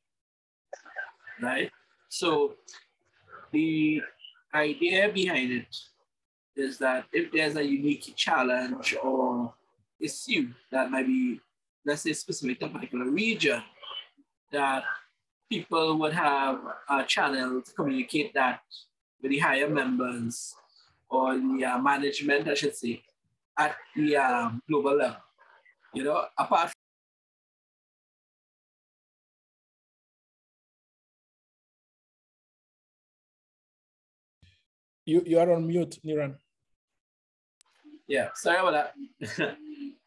S5: right? So the idea behind it is that if there's a unique challenge or issue that might be, let's say, specific to a particular region, that people would have a channel to communicate that with the higher members or the management, I should say, at the global level. You know, apart from
S2: you are on mute, Niran.
S5: yeah, sorry about that.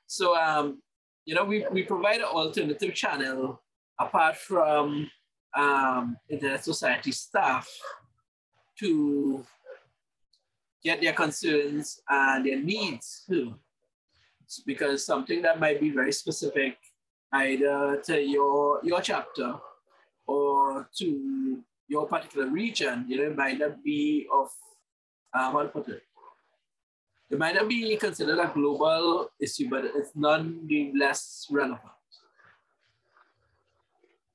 S5: So, you know, we provide an alternative channel apart from Internet Society staff to get their concerns and their needs too. Because something that might be very specific either to your chapter or to your particular region, you know, it might not be of, how to put it, it might not be considered a global issue, but it's none the less relevant.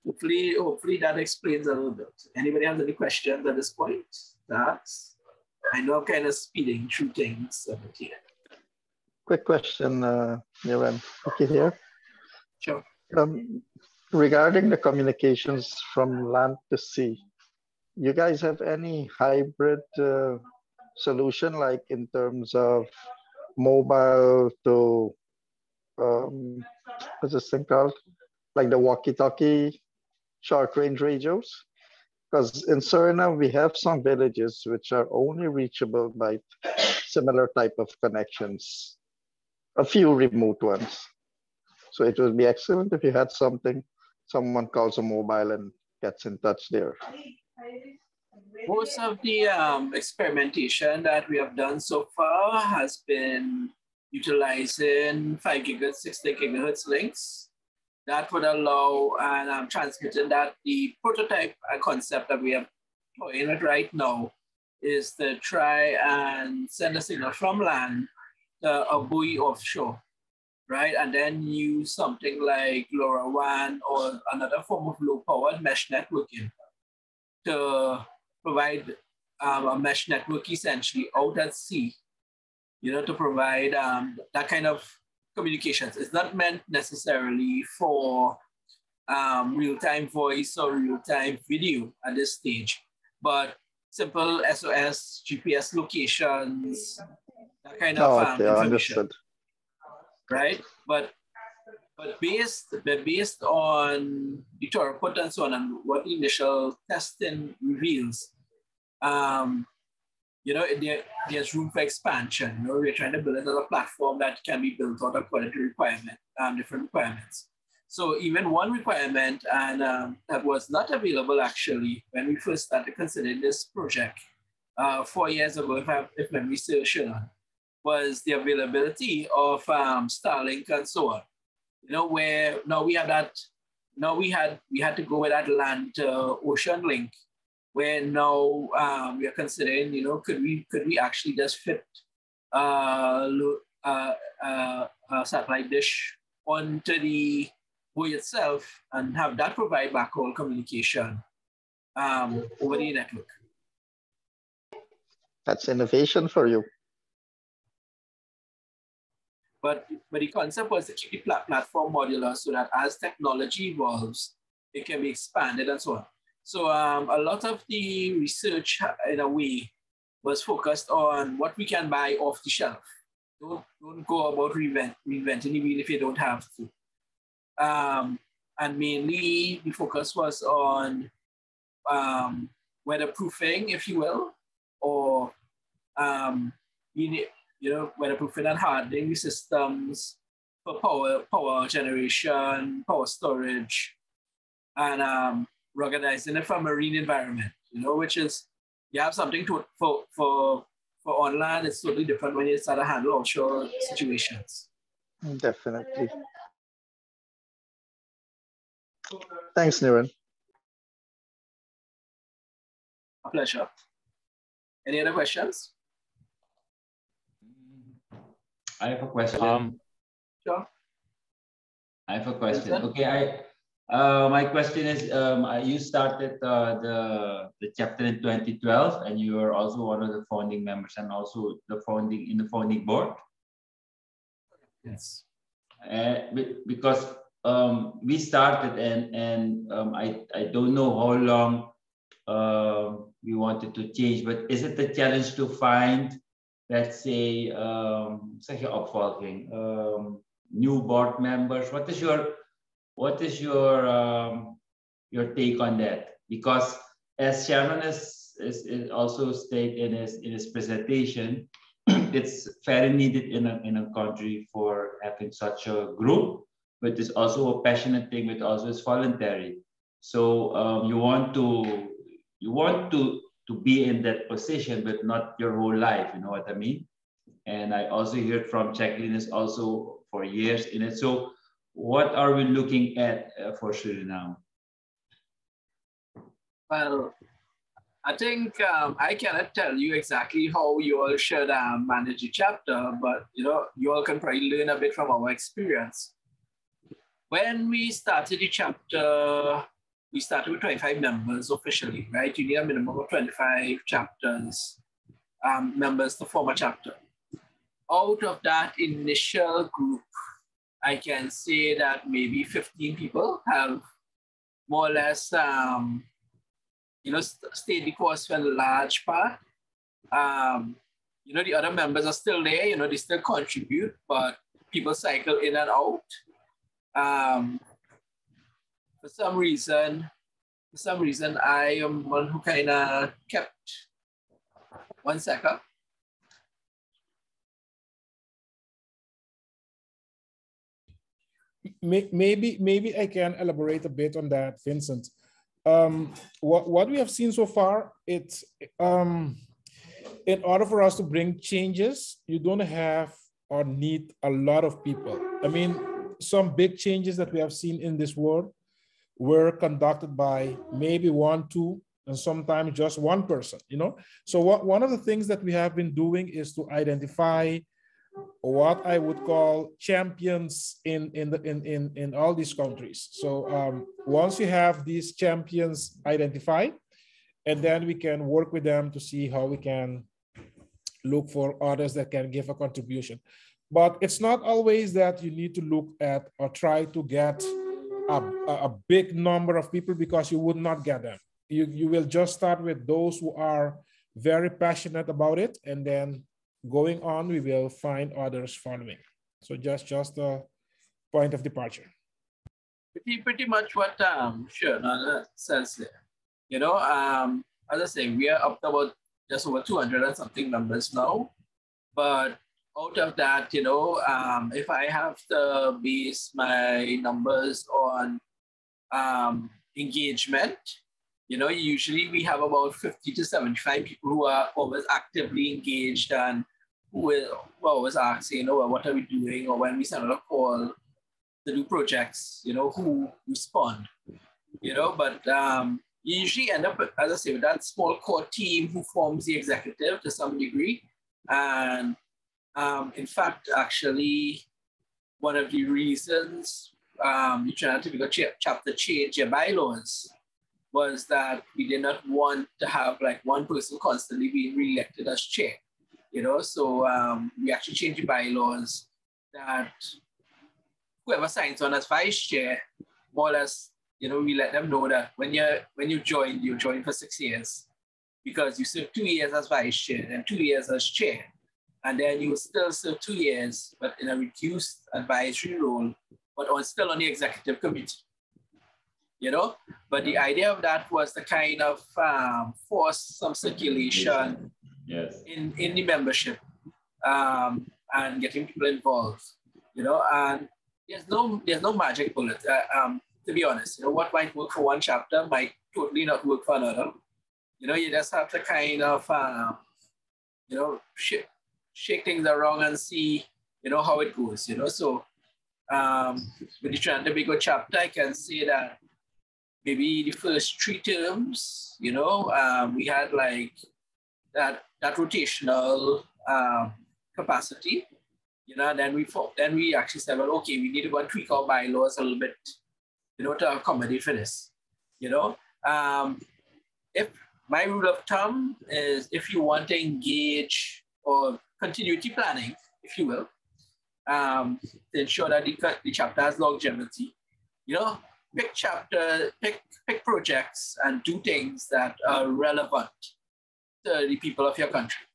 S5: Hopefully that explains a little bit. Anybody have any questions at this point? I know I'm kind of speeding through things a bit here.
S3: Quick question, Niran. Okay, here.
S5: Sure.
S3: Regarding the communications from land to sea, you guys have any hybrid solution, like in terms of mobile to, what's this thing called? Like the walkie-talkie short-range radios? Because in Suriname, we have some villages which are only reachable by similar type of connections, a few remote ones. So it would be excellent if you had something, someone calls a mobile and gets in touch there.
S5: Most of the experimentation that we have done so far has been utilizing 5 gigahertz, 60 gigahertz links. That would allow, and I'm transmitting that the prototype concept that we are in it right now is to try and send a signal from land to a buoy offshore, right? And then use something like LoRaWAN or another form of low-powered mesh networking to provide a mesh network essentially out at sea, you know, to provide that kind of communications. It's not meant necessarily for real-time voice or real-time video at this stage, but simple SOS, GPS locations, that kind of information.
S3: Understood.
S5: Right? But based on the throughput and so on, and what the initial testing reveals, you know, there's room for expansion. You know, we're trying to build another platform that can be built out according to requirement, different requirements. So even one requirement, and that was not available actually when we first started considering this project 4 years ago, if memory serves, Shernon, was the availability of Starlink and so on. You know, where now we had that. Now we had to go with that land to ocean link, where now we are considering, you know, could we actually just fit a satellite dish onto the buoy itself and have that provide backhaul communication over the network.
S3: That's innovation for you.
S5: But the concept was to keep the platform modular so that as technology evolves, it can be expanded and so on. So a lot of the research, in a way, was focused on what we can buy off the shelf. Don't go about reinventing the wheel if you don't have to. And mainly the focus was on weatherproofing, if you will, or weatherproofing and hardening the systems for power generation, power storage, and ruggedizing it for marine environment. Which is, you have something for on land. It's totally different when you start to handle offshore situations.
S3: Definitely. Thanks, Niran.
S5: A pleasure. Any other questions?
S4: I have a question.
S5: Sure.
S4: I have a question.
S5: Vincent?
S4: Okay, my question is, you started the chapter in 2012, and you are also one of the founding members, and also the founding board.
S5: Yes.
S4: Because we started, and I don't know how long we wanted to change, but is it a challenge to find, let's say, new board members? What is your take on that? Because as Shernon is also stated in his presentation, it's very needed in a country for having such a group, but it's also a passionate thing, but also it's voluntary. So you want to be in that position, but not your whole life. You know what I mean? And I also heard from Jacqueline is also for years in it. So what are we looking at for Suriname?
S5: Well, I think I cannot tell you exactly how you all should manage the chapter, but you all can probably learn a bit from our experience. When we started the chapter, we started with 25 members officially, right? You need a minimum of 25 chapters, members to form a chapter. Out of that initial group, I can say that maybe 15 people have more or less, stayed the course for a large part. The other members are still there, they still contribute, but people cycle in and out. For some reason, I am one who kind of kept, one second.
S2: Maybe I can elaborate a bit on that, Vincent. What we have seen so far, it's in order for us to bring changes, you don't have or need a lot of people. I mean, some big changes that we have seen in this world were conducted by maybe 1, 2, and sometimes just one person. So one of the things that we have been doing is to identify what I would call champions in all these countries. So once you have these champions identified, and then we can work with them to see how we can look for others that can give a contribution. But it's not always that you need to look at or try to get a big number of people, because you would not get them. You will just start with those who are very passionate about it, and then going on, we will find others following. So just a point of departure.
S5: Pretty much what Shernon says there. As I say, we are up to about just over 200 and something members now. But out of that, if I have to base my numbers on engagement, usually we have about 50 to 75 people who are always actively engaged and who will always ask, what are we doing? Or when we send out a call to do projects, who respond, but you usually end up, as I say, with that small core team who forms the executive to some degree. And in fact, actually, one of the reasons the Trinidad chapter changed their bylaws was that we did not want to have like one person constantly being re-elected as chair. So we actually changed the bylaws that whoever signs on as vice chair, more or less, we let them know that when you join for 6 years, because you serve 2 years as vice chair and 2 years as chair, and then you still serve 2 years, but in a reduced advisory role, but still on the executive committee. But the idea of that was to kind of force some circulation in the membership and getting people involved, and there's no magic bullet. To be honest, what might work for one chapter might totally not work for another. You just have to kind of, shake things around and see, how it goes, So with the Trinidad and Tobago chapter, I can say that maybe the first 3 terms, we had like that rotational capacity, and then we actually said, well, okay, we need to go and tweak our bylaws a little bit, to accommodate for this, if my rule of thumb is, if you want to engage or continuity planning, if you will, to ensure that the chapter has longevity, pick projects and do things that are relevant to the people of your country.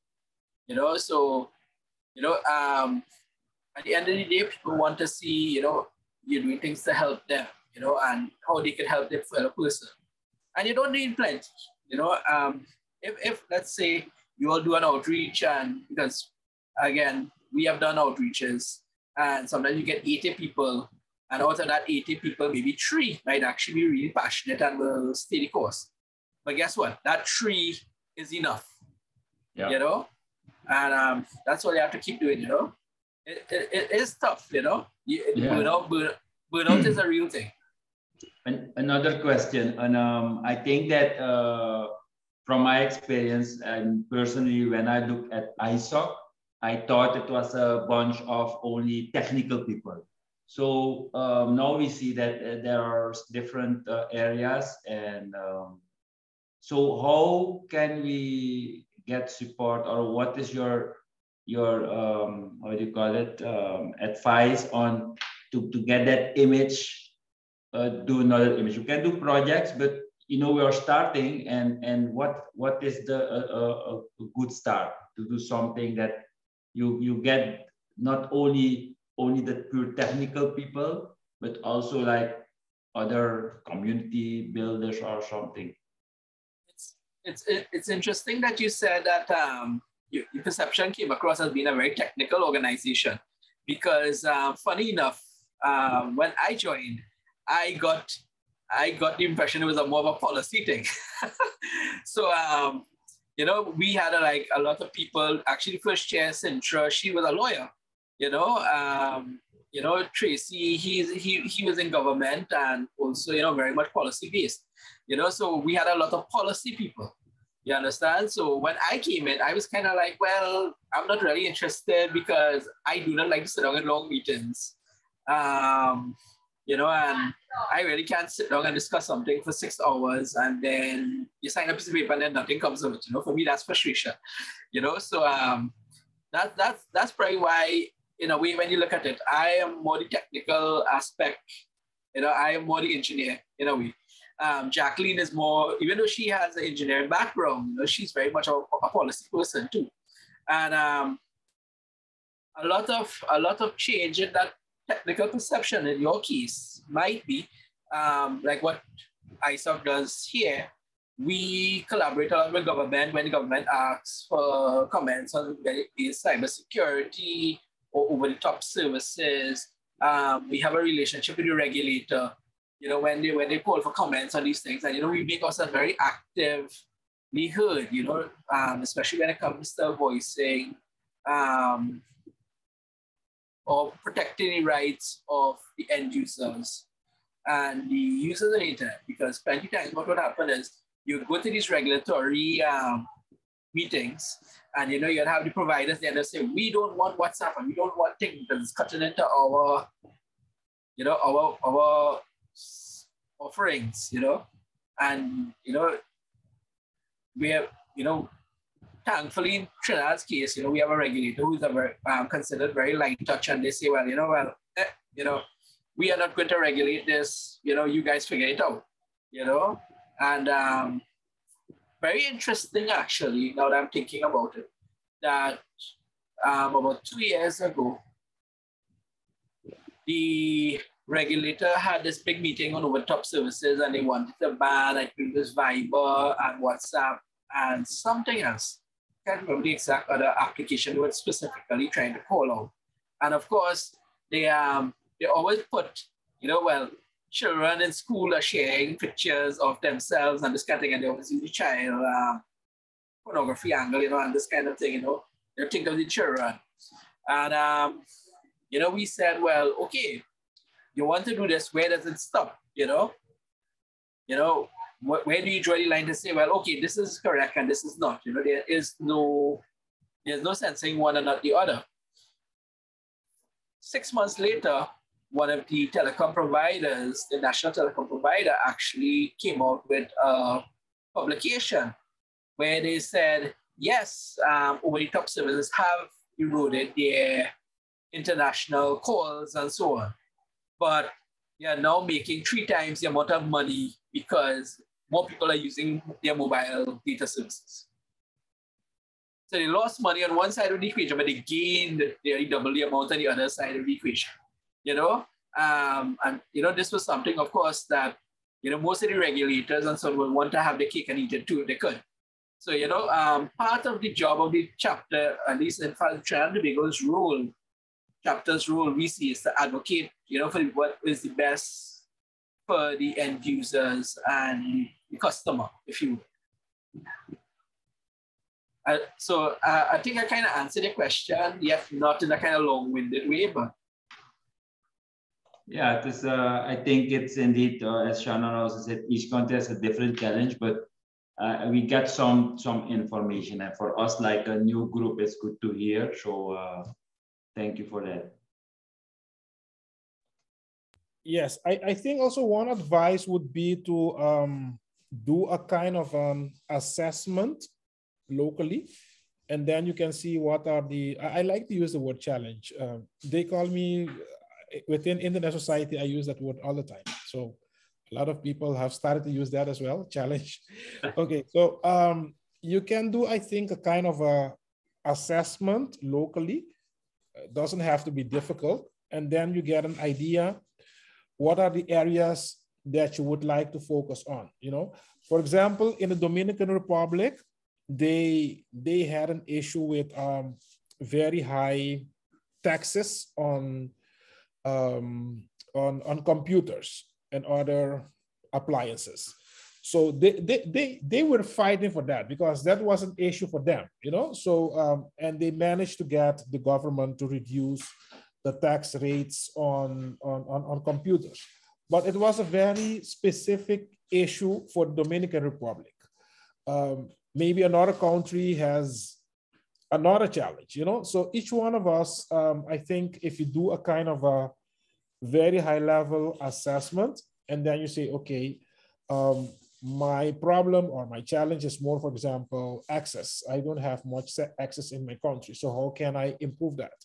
S5: So, at the end of the day, people want to see, you're doing things to help them, and how they can help their fellow person. And you don't need plenty, if let's say you all do an outreach, and because again, we have done outreaches, and sometimes you get 80 people, and out of that 80 people, maybe 3 might actually be really passionate and will stay the course. But guess what? That 3 is enough, and that's what you have to keep doing, It is tough, burnout is a real thing.
S4: Another question, and I think that from my experience, and personally, when I look at ISOC, I thought it was a bunch of only technical people. So now we see that there are different areas, and so how can we get support, or what is your how do you call it, advice on to get that image? Do another image. You can do projects, but we are starting, and what is the a good start to do something that you get not only the pure technical people, but also like other community builders or something.
S5: It's interesting that you said that your perception came across as being a very technical organization, because funny enough, when I joined, I got the impression it was more of a policy thing. So, we had a lot of people. Actually, first chair Sintra, she was a lawyer. Tracy, he was in government, and also very much policy based. So we had a lot of policy people. You understand? So when I came in, I was kind of like, well, I'm not really interested, because I do not like to sit down in long meetings. And I really can't sit down and discuss something for 6 hours, and then you sign a piece of paper and then nothing comes of it. For me, that's frustration. So that's probably why, in a way, when you look at it, I am more the technical aspect. I am more the engineer in a way. Jacqueline is more, even though she has an engineering background, she's very much a policy person too. And a lot of change in that technical perception in your case might be like what ISOC does here. We collaborate a lot with government when the government asks for comments on cybersecurity or over-the-top services. We have a relationship with the regulator, when they call for comments on these things, and we make ourselves very actively heard, especially when it comes to voicing or protecting the rights of the end users and the users of the internet. Because plenty of times what would happen is you go to these regulatory meetings, and you'd have the providers there that say, we don't want WhatsApp, and we don't want things that's cutting into our offerings, and we have, thankfully in Trinidad's case, we have a regulator who's considered very light touch, and they say, well, we are not going to regulate this, you guys figure it out, and very interesting actually, now that I'm thinking about it, that about 2 years ago, the regulator had this big meeting on over-the-top services, and they wanted to ban, I think, this Viber and WhatsApp and something else. I can't remember the exact other application they were specifically trying to call out. And of course, they always put, well, children in school are sharing pictures of themselves and this kind of thing, and they always use the child pornography angle, and this kind of thing, they think of the children. And, we said, well, okay, you want to do this, where does it stop, where do you draw the line to say, well, okay, this is correct and this is not, there's no sensing one and not the other. 6 months later, one of the telecom providers, the national telecom provider, actually came out with a publication where they said, yes, over-the-top services have eroded their international calls and so on, but they are now making 3 times the amount of money because more people are using their mobile data services. So they lost money on one side of the equation, but they gained nearly double the amount on the other side of the equation. And this was something, of course, that most of the regulators and so on would want to have the cake and eat it too if they could. So part of the job of the chapter, at least in Trinidad and Tobago's role, chapter's role, we see, is to advocate, for what is the best for the end users and the customer, if you will. So I think I kind of answered the question, yet not in a kind of long-winded way, but.
S4: Yeah, I think it's indeed, as Shernon also said, each country has a different challenge, but we get some information. And for us, like a new group, it's good to hear. So thank you for that.
S2: Yes, I think also one advice would be to do a kind of assessment locally, and then you can see what are the, I like to use the word challenge. They call me, within Internet Society, I use that word all the time. So a lot of people have started to use that as well, challenge. Okay, so you can do, I think, a kind of a assessment locally. It doesn't have to be difficult. And then you get an idea, what are the areas that you would like to focus on? For example, in the Dominican Republic, they had an issue with very high taxes on computers and other appliances. So they were fighting for that because that was an issue for them, So and they managed to get the government to reduce the tax rates on computers, but it was a very specific issue for the Dominican Republic. Maybe another country has another challenge, So each one of us, I think, if you do a kind of a very high level assessment, and then you say, okay, my problem or my challenge is more, for example, access. I don't have much access in my country, so how can I improve that?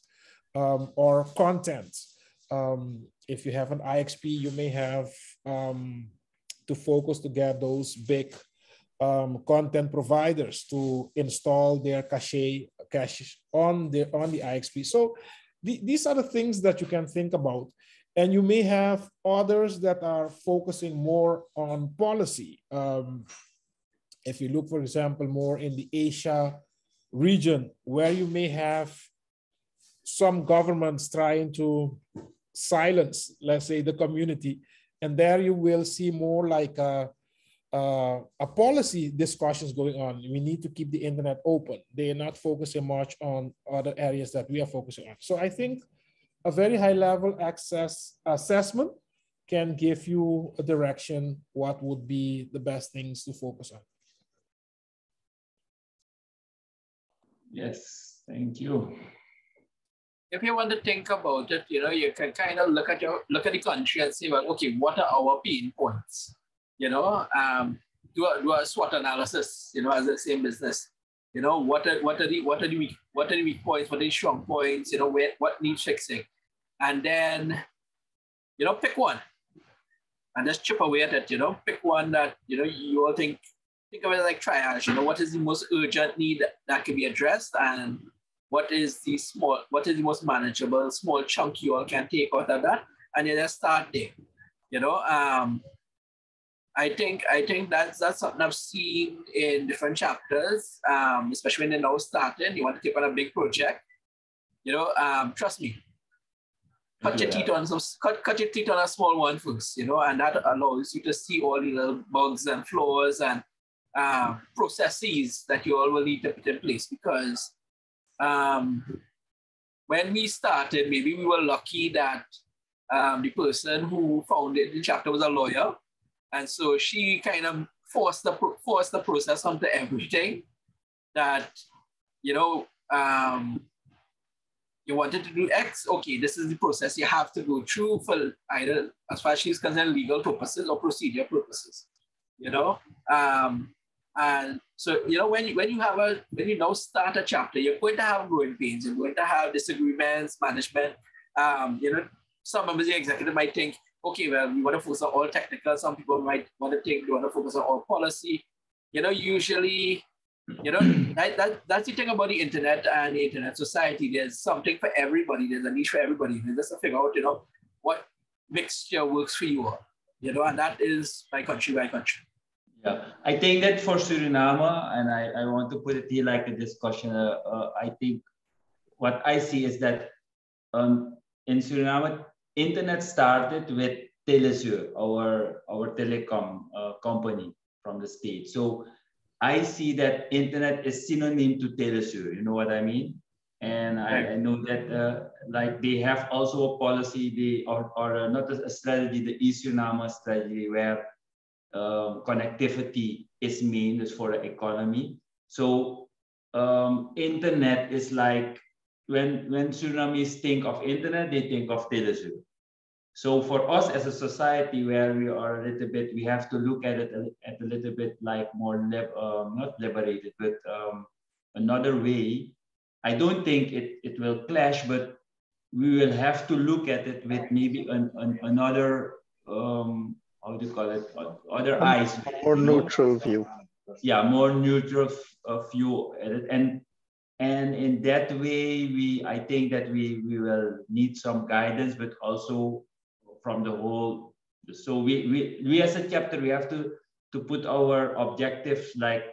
S2: Or content. If you have an IXP, you may have to focus to get those big content providers to install their cache on the IXP. So these are the things that you can think about. And you may have others that are focusing more on policy. If you look, for example, more in the Asia region, where you may have some governments trying to silence, let's say, the community. And there you will see more like a policy discussions going on. We need to keep the internet open. They are not focusing much on other areas that we are focusing on. So I think a very high level access assessment can give you a direction what would be the best things to focus on.
S4: Yes, thank you.
S5: If you want to think about it, you can kind of look at the country and say, well, okay, what are our pain points? Do a SWOT analysis, as the same business. What are the weak points, what are the strong points, what needs fixing? And then you know, pick one and just chip away at it, you know, pick one that, you know, you all think of it like triage, you know, what is the most urgent need that can be addressed, and what is the most manageable small chunk you all can take out of that, and you just start there, you know. I think that's something I've seen in different chapters, especially when they're now starting. You want to take on a big project, you know. Trust me, cut your teeth on a small one first, you know, and that allows you to see all the little bugs and flaws and processes that you all will need to put in place. Because when we started, maybe we were lucky that the person who founded the chapter was a lawyer, and so she kind of forced the process onto everything that, you know, you wanted to do X, okay, this is the process you have to go through for either, as far as she's concerned, legal purposes or procedure purposes, you know. And so, you know, when you now start a chapter, you're going to have growing pains, you're going to have disagreements, management. You know, some members of the executive might think, okay, well, we want to focus on all technical. Some people might want to think they want to focus on all policy. You know, usually, you know, that's the thing about the internet and the internet society. There's something for everybody. There's a niche for everybody. And just to figure out, you know, what mixture works for you all, you know, and that is by country by country.
S4: Yeah, I think that for Suriname, and I want to put it here like a discussion, I think what I see is that in Suriname, internet started with TeleSUR, our telecom company from the state. So I see that internet is synonym to TeleSUR, you know what I mean? And I know that like they have also a policy, or not a strategy, the Suriname strategy, where connectivity is mean for the economy. So internet is like, when Surinamese think of internet, they think of TeleSUR. So for us as a society where we are a little bit, we have to look at it a little bit like more, not liberated, but another way. I don't think it will clash, but we will have to look at it with maybe another, how do you call it, other eyes.
S3: More neutral view.
S4: Yeah, more neutral view. And in that way, I think that we will need some guidance, but also from the whole. So we as a chapter, we have to put our objectives like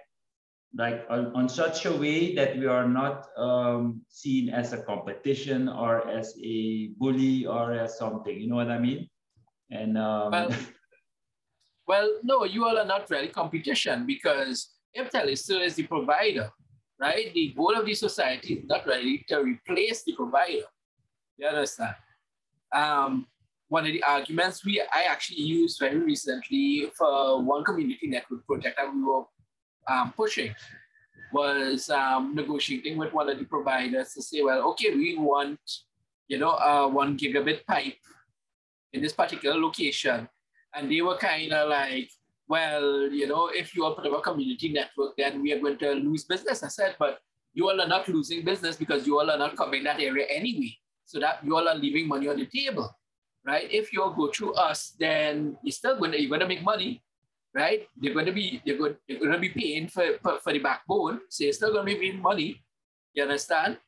S4: on such a way that we are not seen as a competition or as a bully or as something. You know what I mean? And
S5: well, no, you all are not really competition, because if TeleSUR is the provider, right? The goal of the society is not really to replace the provider. You understand? One of the arguments I actually used very recently for one community network project that we were pushing was negotiating with one of the providers to say, well, okay, we want, you know, 1 gigabit pipe in this particular location. And they were kind of like, well, you know, if you all put up a community network, then we are going to lose business. I said, but you all are not losing business because you all are not covering that area anyway. So that you all are leaving money on the table, right? If you all go through us, then you're going to make money, right? You're going to be paying for the backbone. So you're still going to be making money. You understand?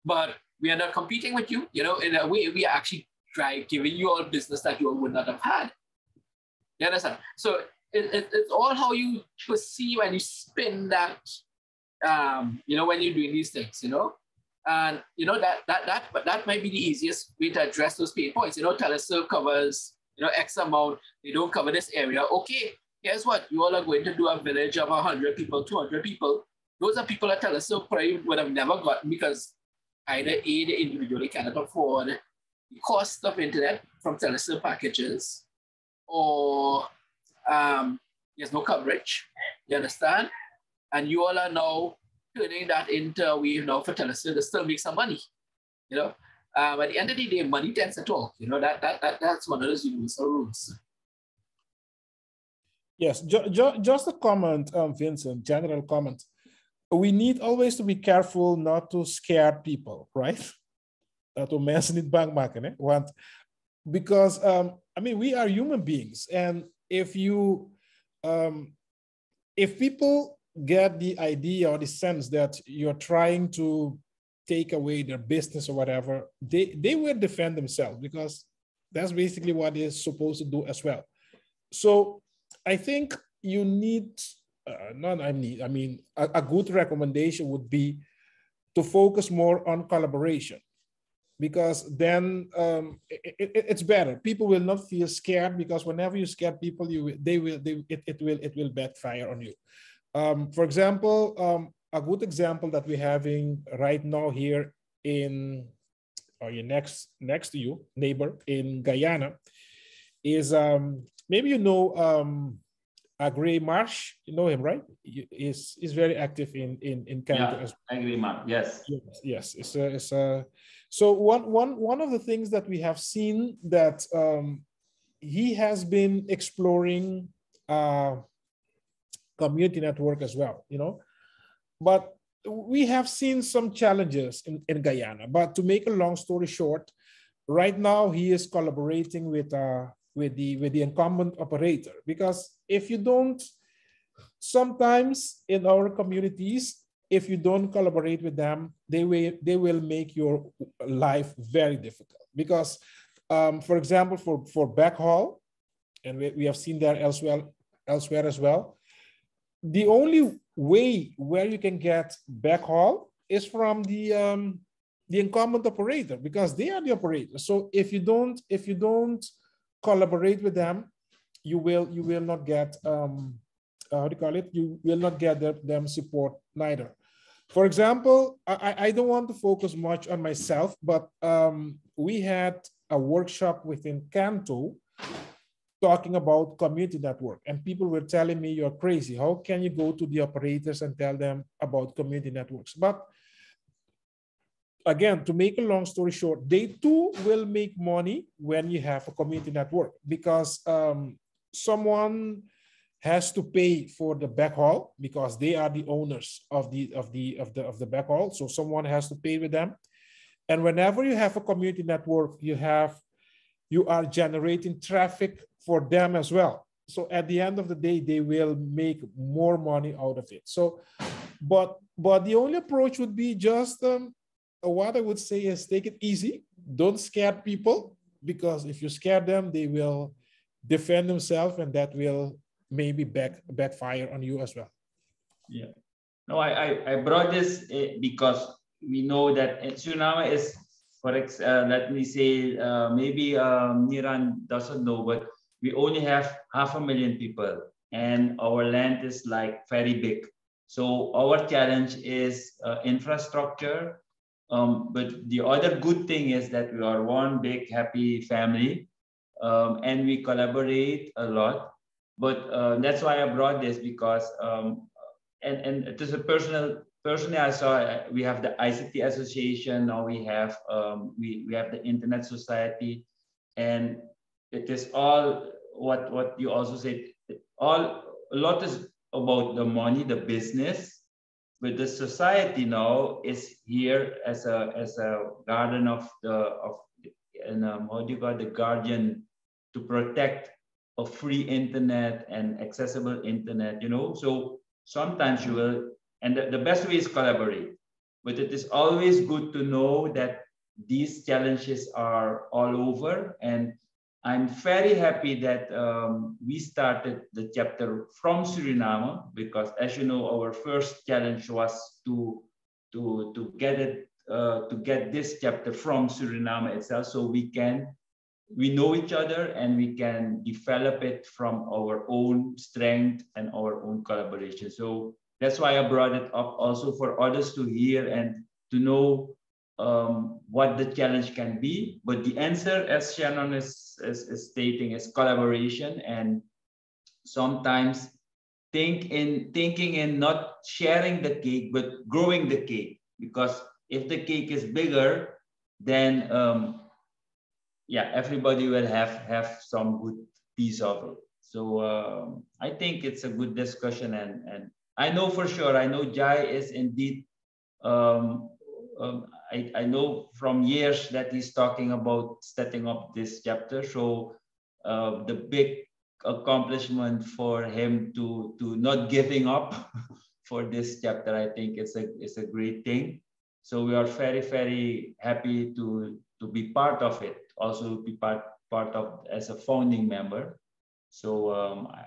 S5: But we are not competing with you. You know, in a way, we are actually giving you all business that you all would not have had. You understand? So it's all how you perceive and you spin that, you know, when you're doing these things, you know? And, you know, that might be the easiest way to address those pain points. You know, TeleSUR covers, you know, X amount. They don't cover this area. Okay, guess what? You all are going to do a village of 100 people, 200 people. Those are people that TeleSUR probably would have never gotten because either A, they individually cannot afford the cost of internet from TeleSUR packages, or there's no coverage, you understand? And you all are now turning that into a way now for TeleSUR to still make some money, you know? At the end of the day, money tends to talk, you know, that's one of those universal rules.
S2: Yes, just a comment, Vincent, general comment. We need always to be careful not to scare people, right? Dat we mensen niet bang maken, hè? Want because I mean, we are human beings, and if people get the idea or the sense that you're trying to take away their business or whatever, they will defend themselves, because that's basically what they're supposed to do as well. So I think you need, a good recommendation would be to focus more on collaboration, because then it's better. People will not feel scared, because whenever you scare people, it will backfire on you. For example, a good example that we're having right now here in, or your next to you, neighbor in Guyana, is maybe you know Gray Marsh. You know him, right? He's very active in Canada.
S4: Yeah, Gray Marsh. Yes.
S2: Yes. So one of the things that we have seen that he has been exploring community network as well, you know, but we have seen some challenges in Guyana. But to make a long story short, right now he is collaborating with the incumbent operator, because if you don't, sometimes in our communities, if you don't collaborate with them, they will make your life very difficult. Because, for example, for backhaul, and we have seen that elsewhere as well, the only way where you can get backhaul is from the incumbent operator, because they are the operator. So if you don't collaborate with them, you will not get how do you call it? You will not get them support neither. For example, I don't want to focus much on myself, but we had a workshop within Canto talking about community network, and people were telling me, you're crazy. How can you go to the operators and tell them about community networks? But again, to make a long story short, they too will make money when you have a community network, because someone has to pay for the backhaul, because they are the owners of the backhaul. So someone has to pay with them. And whenever you have a community network, you are generating traffic for them as well. So at the end of the day, they will make more money out of it. So, but the only approach would be just what I would say is take it easy. Don't scare people, because if you scare them, they will defend themselves, and that will maybe backfire on you as well.
S4: Yeah. No, I brought this because we know that Suriname is, let me say, maybe Niran doesn't know, but we only have 500,000 people, and our land is like very big. So our challenge is infrastructure. But the other good thing is that we are one big happy family, and we collaborate a lot. But that's why I brought this, because and it is a personally I saw we have the ICT Association, now we have the Internet Society, and it is all what you also said. A lot is about the money, the business, but the society now is here as a guardian how do you call it, the guardian to protect a free internet and accessible internet. You know, so sometimes you will, and the best way is collaborate. But it is always good to know that these challenges are all over, and I'm very happy that we started the chapter from Suriname, because, as you know, our first challenge was to get this chapter from Suriname itself, so we know each other and we can develop it from our own strength and our own collaboration. So that's why I brought it up, also for others to hear and to know what the challenge can be. But the answer, as Shernon is stating, is collaboration, and sometimes thinking in not sharing the cake, but growing the cake. Because if the cake is bigger, then yeah, everybody will have some good piece of it. So I think it's a good discussion, and I know for sure, I know Jai is indeed I know from years that he's talking about setting up this chapter. So the big accomplishment for him to not giving up for this chapter, I think it's a great thing. So we are very, very happy to be part of it. Also be part of as a founding member. So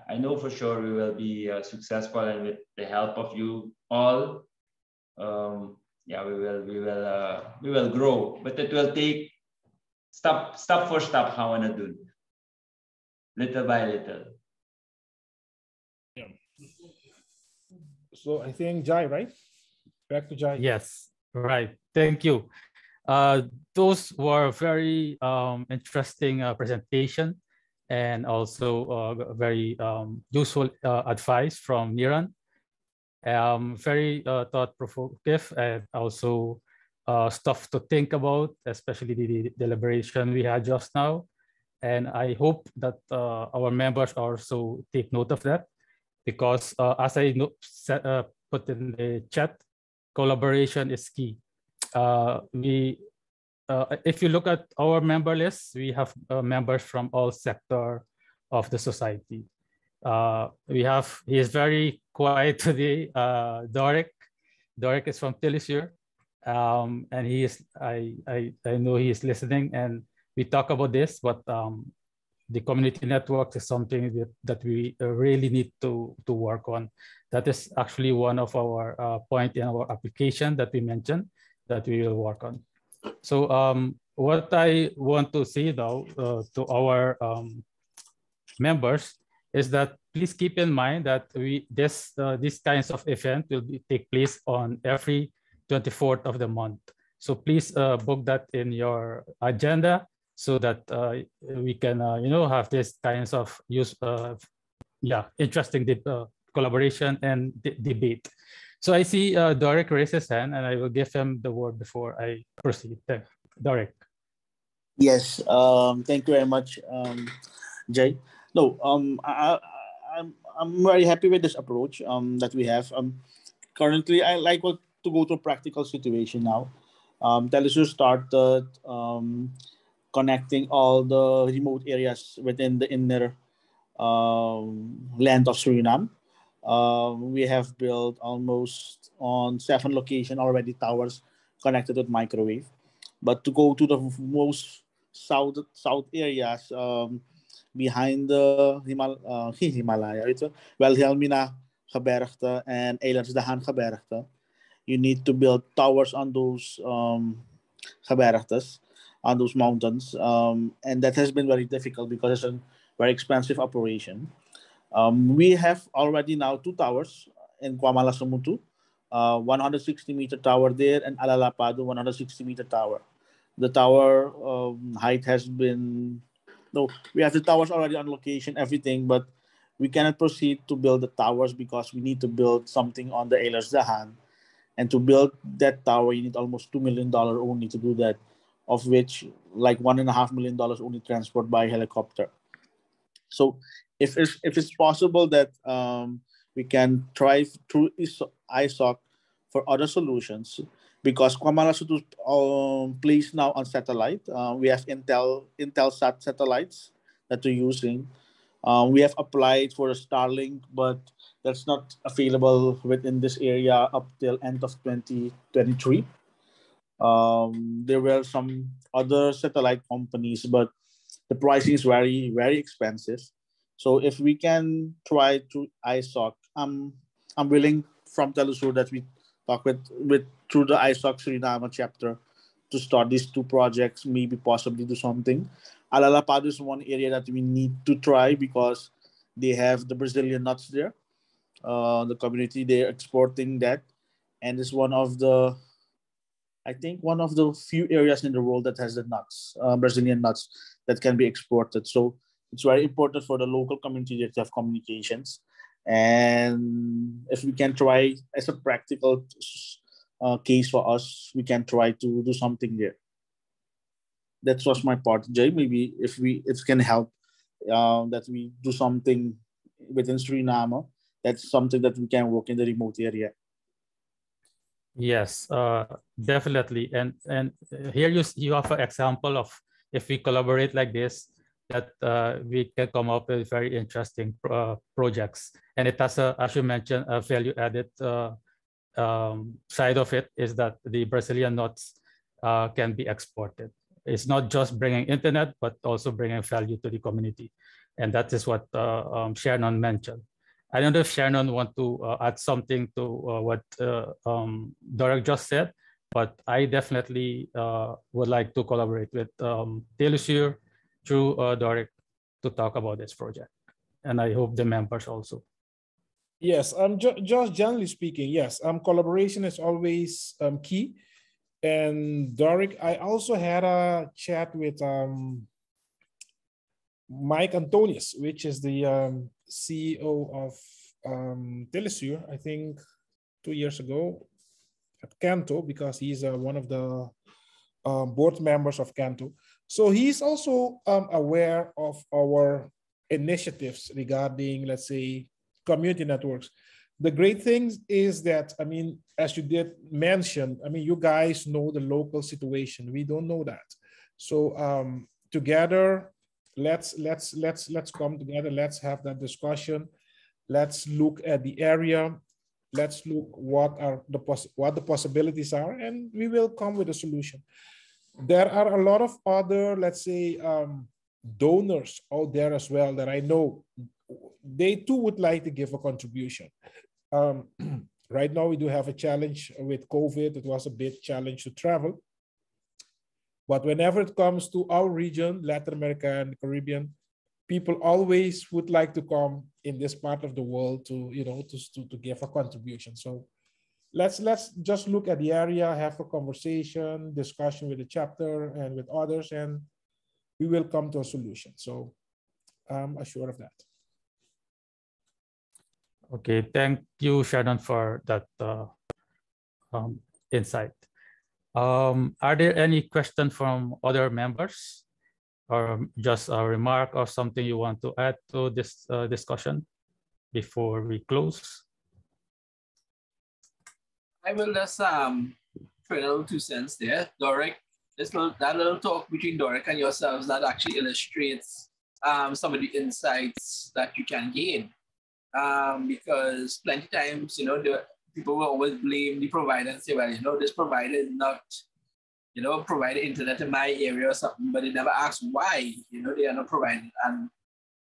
S4: I know for sure we will be successful, and with the help of you all, yeah, we will grow. But it will take step for step. How wanna do, little by little.
S2: Yeah. So I think Jai, right? Back to Jai.
S1: Yes, right. Thank you. Those were very interesting presentation, and also very useful advice from Niran. Very thought-provocative, and also stuff to think about, especially the deliberation we had just now. And I hope that our members also take note of that, because as I put in the chat, collaboration is key. If you look at our member list, we have members from all sectors of the society. He is very quiet today, Doric. Doric is from Telesur, and he is, I know he is listening, and we talk about this, but the community network is something that we really need to work on. That is actually one of our point in our application that we mentioned that we will work on. So what I want to say now to our members is that please keep in mind that these kinds of event will take place on every 24th of the month. So please book that in your agenda, so that we can have these kinds of interesting collaboration and debate. So I see Doric raise his hand, and I will give him the word before I proceed. Doric.
S6: Yes, thank you very much, Jay. No, I'm very happy with this approach that we have. Currently, I like to go to a practical situation now. Telesur started connecting all the remote areas within the inner land of Suriname. We have built almost on 7 locations already towers connected with microwave. But to go to the most south areas behind the Himalaya, Wilhelmina Gebergte and Eilandsdahan Gebergte, you need to build towers on those Gebergtes, on those mountains, and that has been very difficult because it's a very expensive operation. We have already now 2 towers in Kwamala Samutu, 160-meter tower there, and Alalapado 160-meter tower. The tower height has been, no, we have the towers already on location, everything, but we cannot proceed to build the towers because we need to build something on the Eilandsdahan. And to build that tower, you need almost $2 million only to do that, of which like $1.5 million only transport by helicopter. So if it's possible that we can try through ISOC for other solutions, because Kwamala Sutu placed now on satellite. We have Intelsat satellites that we're using. We have applied for a Starlink, but that's not available within this area up till end of 2023. There were some other satellite companies, but the pricing is very, very expensive. So if we can try to ISOC, I'm willing from Telesur that we talk with through the ISOC Suriname chapter to start these 2 projects, maybe possibly do something. Alalapado is one area that we need to try because they have the Brazilian nuts there. The community, they're exporting that. And it's one of the few areas in the world that has the nuts, Brazilian nuts, that can be exported. So it's very important for the local community to have communications. And if we can try as a practical case for us, we can try to do something there. That was my part, Jay. Maybe if it can help that we do something within Suriname, that's something that we can work in the remote area.
S1: Yes, definitely. And here you have an example of if we collaborate like this, that we can come up with very interesting projects. And it has a, as you mentioned, a value added side of it is that the Brazilian nuts can be exported. It's not just bringing internet, but also bringing value to the community. And that is what Shernon mentioned. I don't know if Shernon want to add something to what Dorek just said, but I definitely would like to collaborate with Telesur through Dorek to talk about this project. And I hope the members also.
S2: Yes, just generally speaking, yes, collaboration is always key. And Dorek, I also had a chat with Mike Antonius, which is the CEO of Telesur, I think 2 years ago at Canto, because he's one of the board members of Canto. So he's also aware of our initiatives regarding, let's say, community networks. The great thing is that, I mean, as you did mention, I mean, you guys know the local situation. We don't know that. So together, let's come together. Let's have that discussion. Let's look at the area. Let's look what the possibilities are, and we will come with a solution. There are a lot of other, let's say, donors out there as well that I know they too would like to give a contribution. Right now, we do have a challenge with COVID. It was a big challenge to travel. But whenever it comes to our region, Latin America and the Caribbean, people always would like to come in this part of the world to, you know, to give a contribution. So let's just look at the area, have a conversation, discussion with the chapter and with others, and we will come to a solution. So I'm assured of that.
S1: Okay, thank you, Shannon, for that insight. Are there any questions from other members, or just a remark or something you want to add to this discussion before we close?
S5: I will just throw a little 2 cents there. Dorek, that little talk between Dorek and yourselves that actually illustrates some of the insights that you can gain. Because plenty times, you know, the people will always blame the provider and say, well, you know, this provider is not, you know, providing internet in my area or something, but they never ask why, you know, they are not providing. And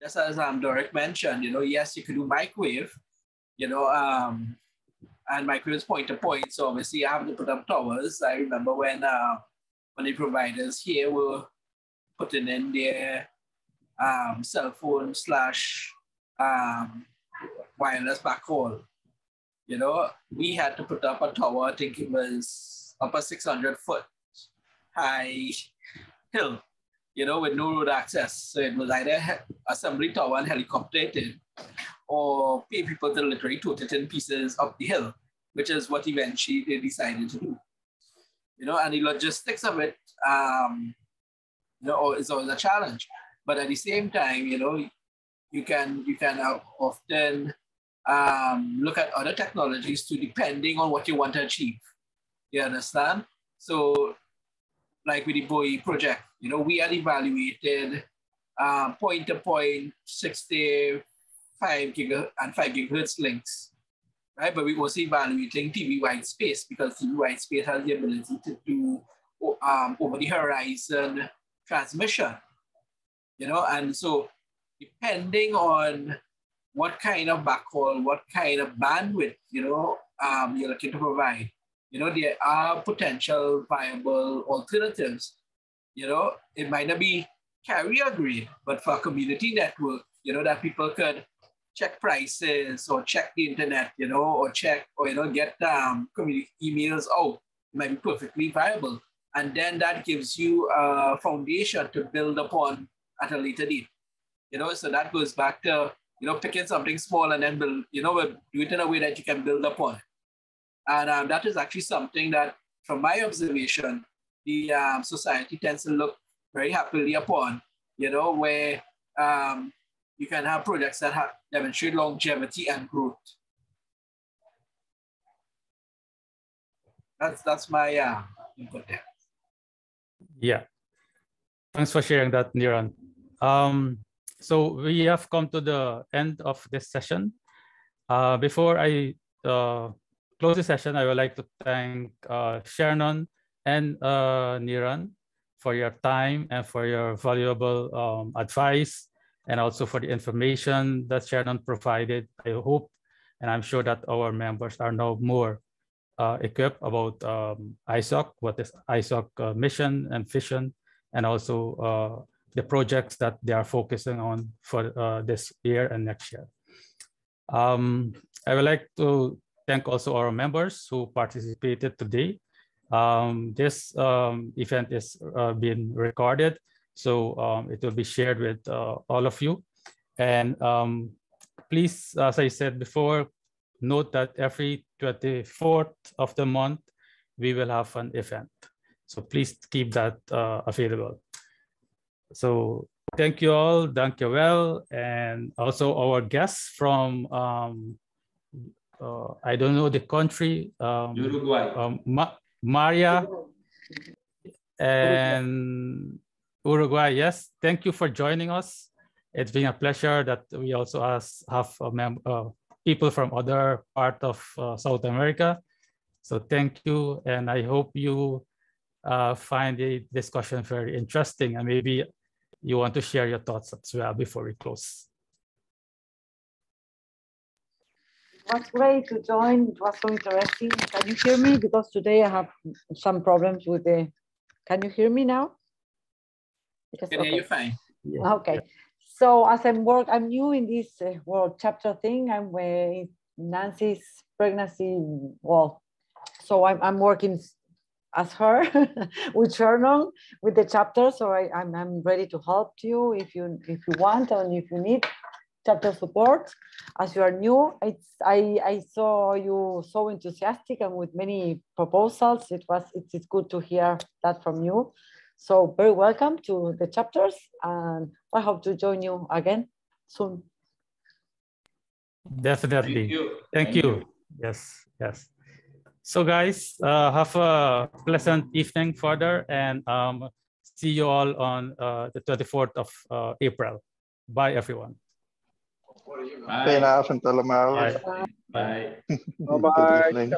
S5: just as Dorek mentioned, you know, yes, you could do microwave, you know, and microwave is point to point. So obviously you have to put up towers. I remember when the providers here were putting in their cell phone / wireless backhaul. You know, we had to put up a tower, I think it was up a 600-foot high hill, you know, with no road access. So it was either assembly tower and helicopter or pay people to literally tote it in pieces up the hill, which is what eventually they decided to do. You know, and the logistics of it, you know, is always a challenge. But at the same time, you know, you can often look at other technologies too, depending on what you want to achieve. You understand? So, like with the BOE project, you know, we had evaluated point-to-point 65 gigahertz and 5 gigahertz links, right? But we also evaluating TV white space because TV white space has the ability to do over the horizon transmission, you know, and so depending on what kind of backhaul, what kind of bandwidth, you know, you're looking to provide, you know, there are potential viable alternatives. You know, it might not be carrier grade, but for a community network, you know, that people could check prices or check the internet, you know, or check, or, you know, get community emails out, it might be perfectly viable. And then that gives you a foundation to build upon at a later date. You know, so that goes back to, you know, picking something small and then build, you know, do it in a way that you can build upon. And that is actually something that, from my observation, the society tends to look very happily upon, you know, where you can have projects that demonstrate longevity and growth. That's my input there.
S1: Yeah. Thanks for sharing that, Niran. So we have come to the end of this session. Before I close the session, I would like to thank Shernon and Niran for your time and for your valuable advice, and also for the information that Shernon provided. I hope, and I'm sure that our members are now more equipped about ISOC, what is ISOC mission and vision, and also the projects that they are focusing on for this year and next year. I would like to thank also our members who participated today. This event is being recorded, so it will be shared with all of you. And please, as I said before, note that every 24th of the month, we will have an event. So please keep that available. So thank you all, thank you well, and also our guests from, I don't know the country.
S4: Uruguay.
S1: Maria and Uruguay, yes. Thank you for joining us. It's been a pleasure that we also have people from other part of South America. So thank you, and I hope you find the discussion very interesting, and maybe you want to share your thoughts as well before we close.
S7: It was great to join. It was so interesting. Can you hear me? Because today I have some problems with the. Can you hear me now?
S5: Because, can hear you fine.
S7: Yeah. Okay. So as I'm new in this world chapter thing. I'm with Nancy's pregnancy. Well, so I'm working as her with Shernon with the chapter. So I'm ready to help you if you want and if you need chapter support. As you are new, I saw you so enthusiastic and with many proposals. It's good to hear that from you. So very welcome to the chapters, and I hope to join you again soon.
S1: Definitely. Thank you. Yes, yes. So guys, have a pleasant evening further, and see you all on the 24th of April. Bye, everyone.
S3: Bye.
S4: Bye.
S1: Bye.
S4: Bye.
S3: Bye. Good evening.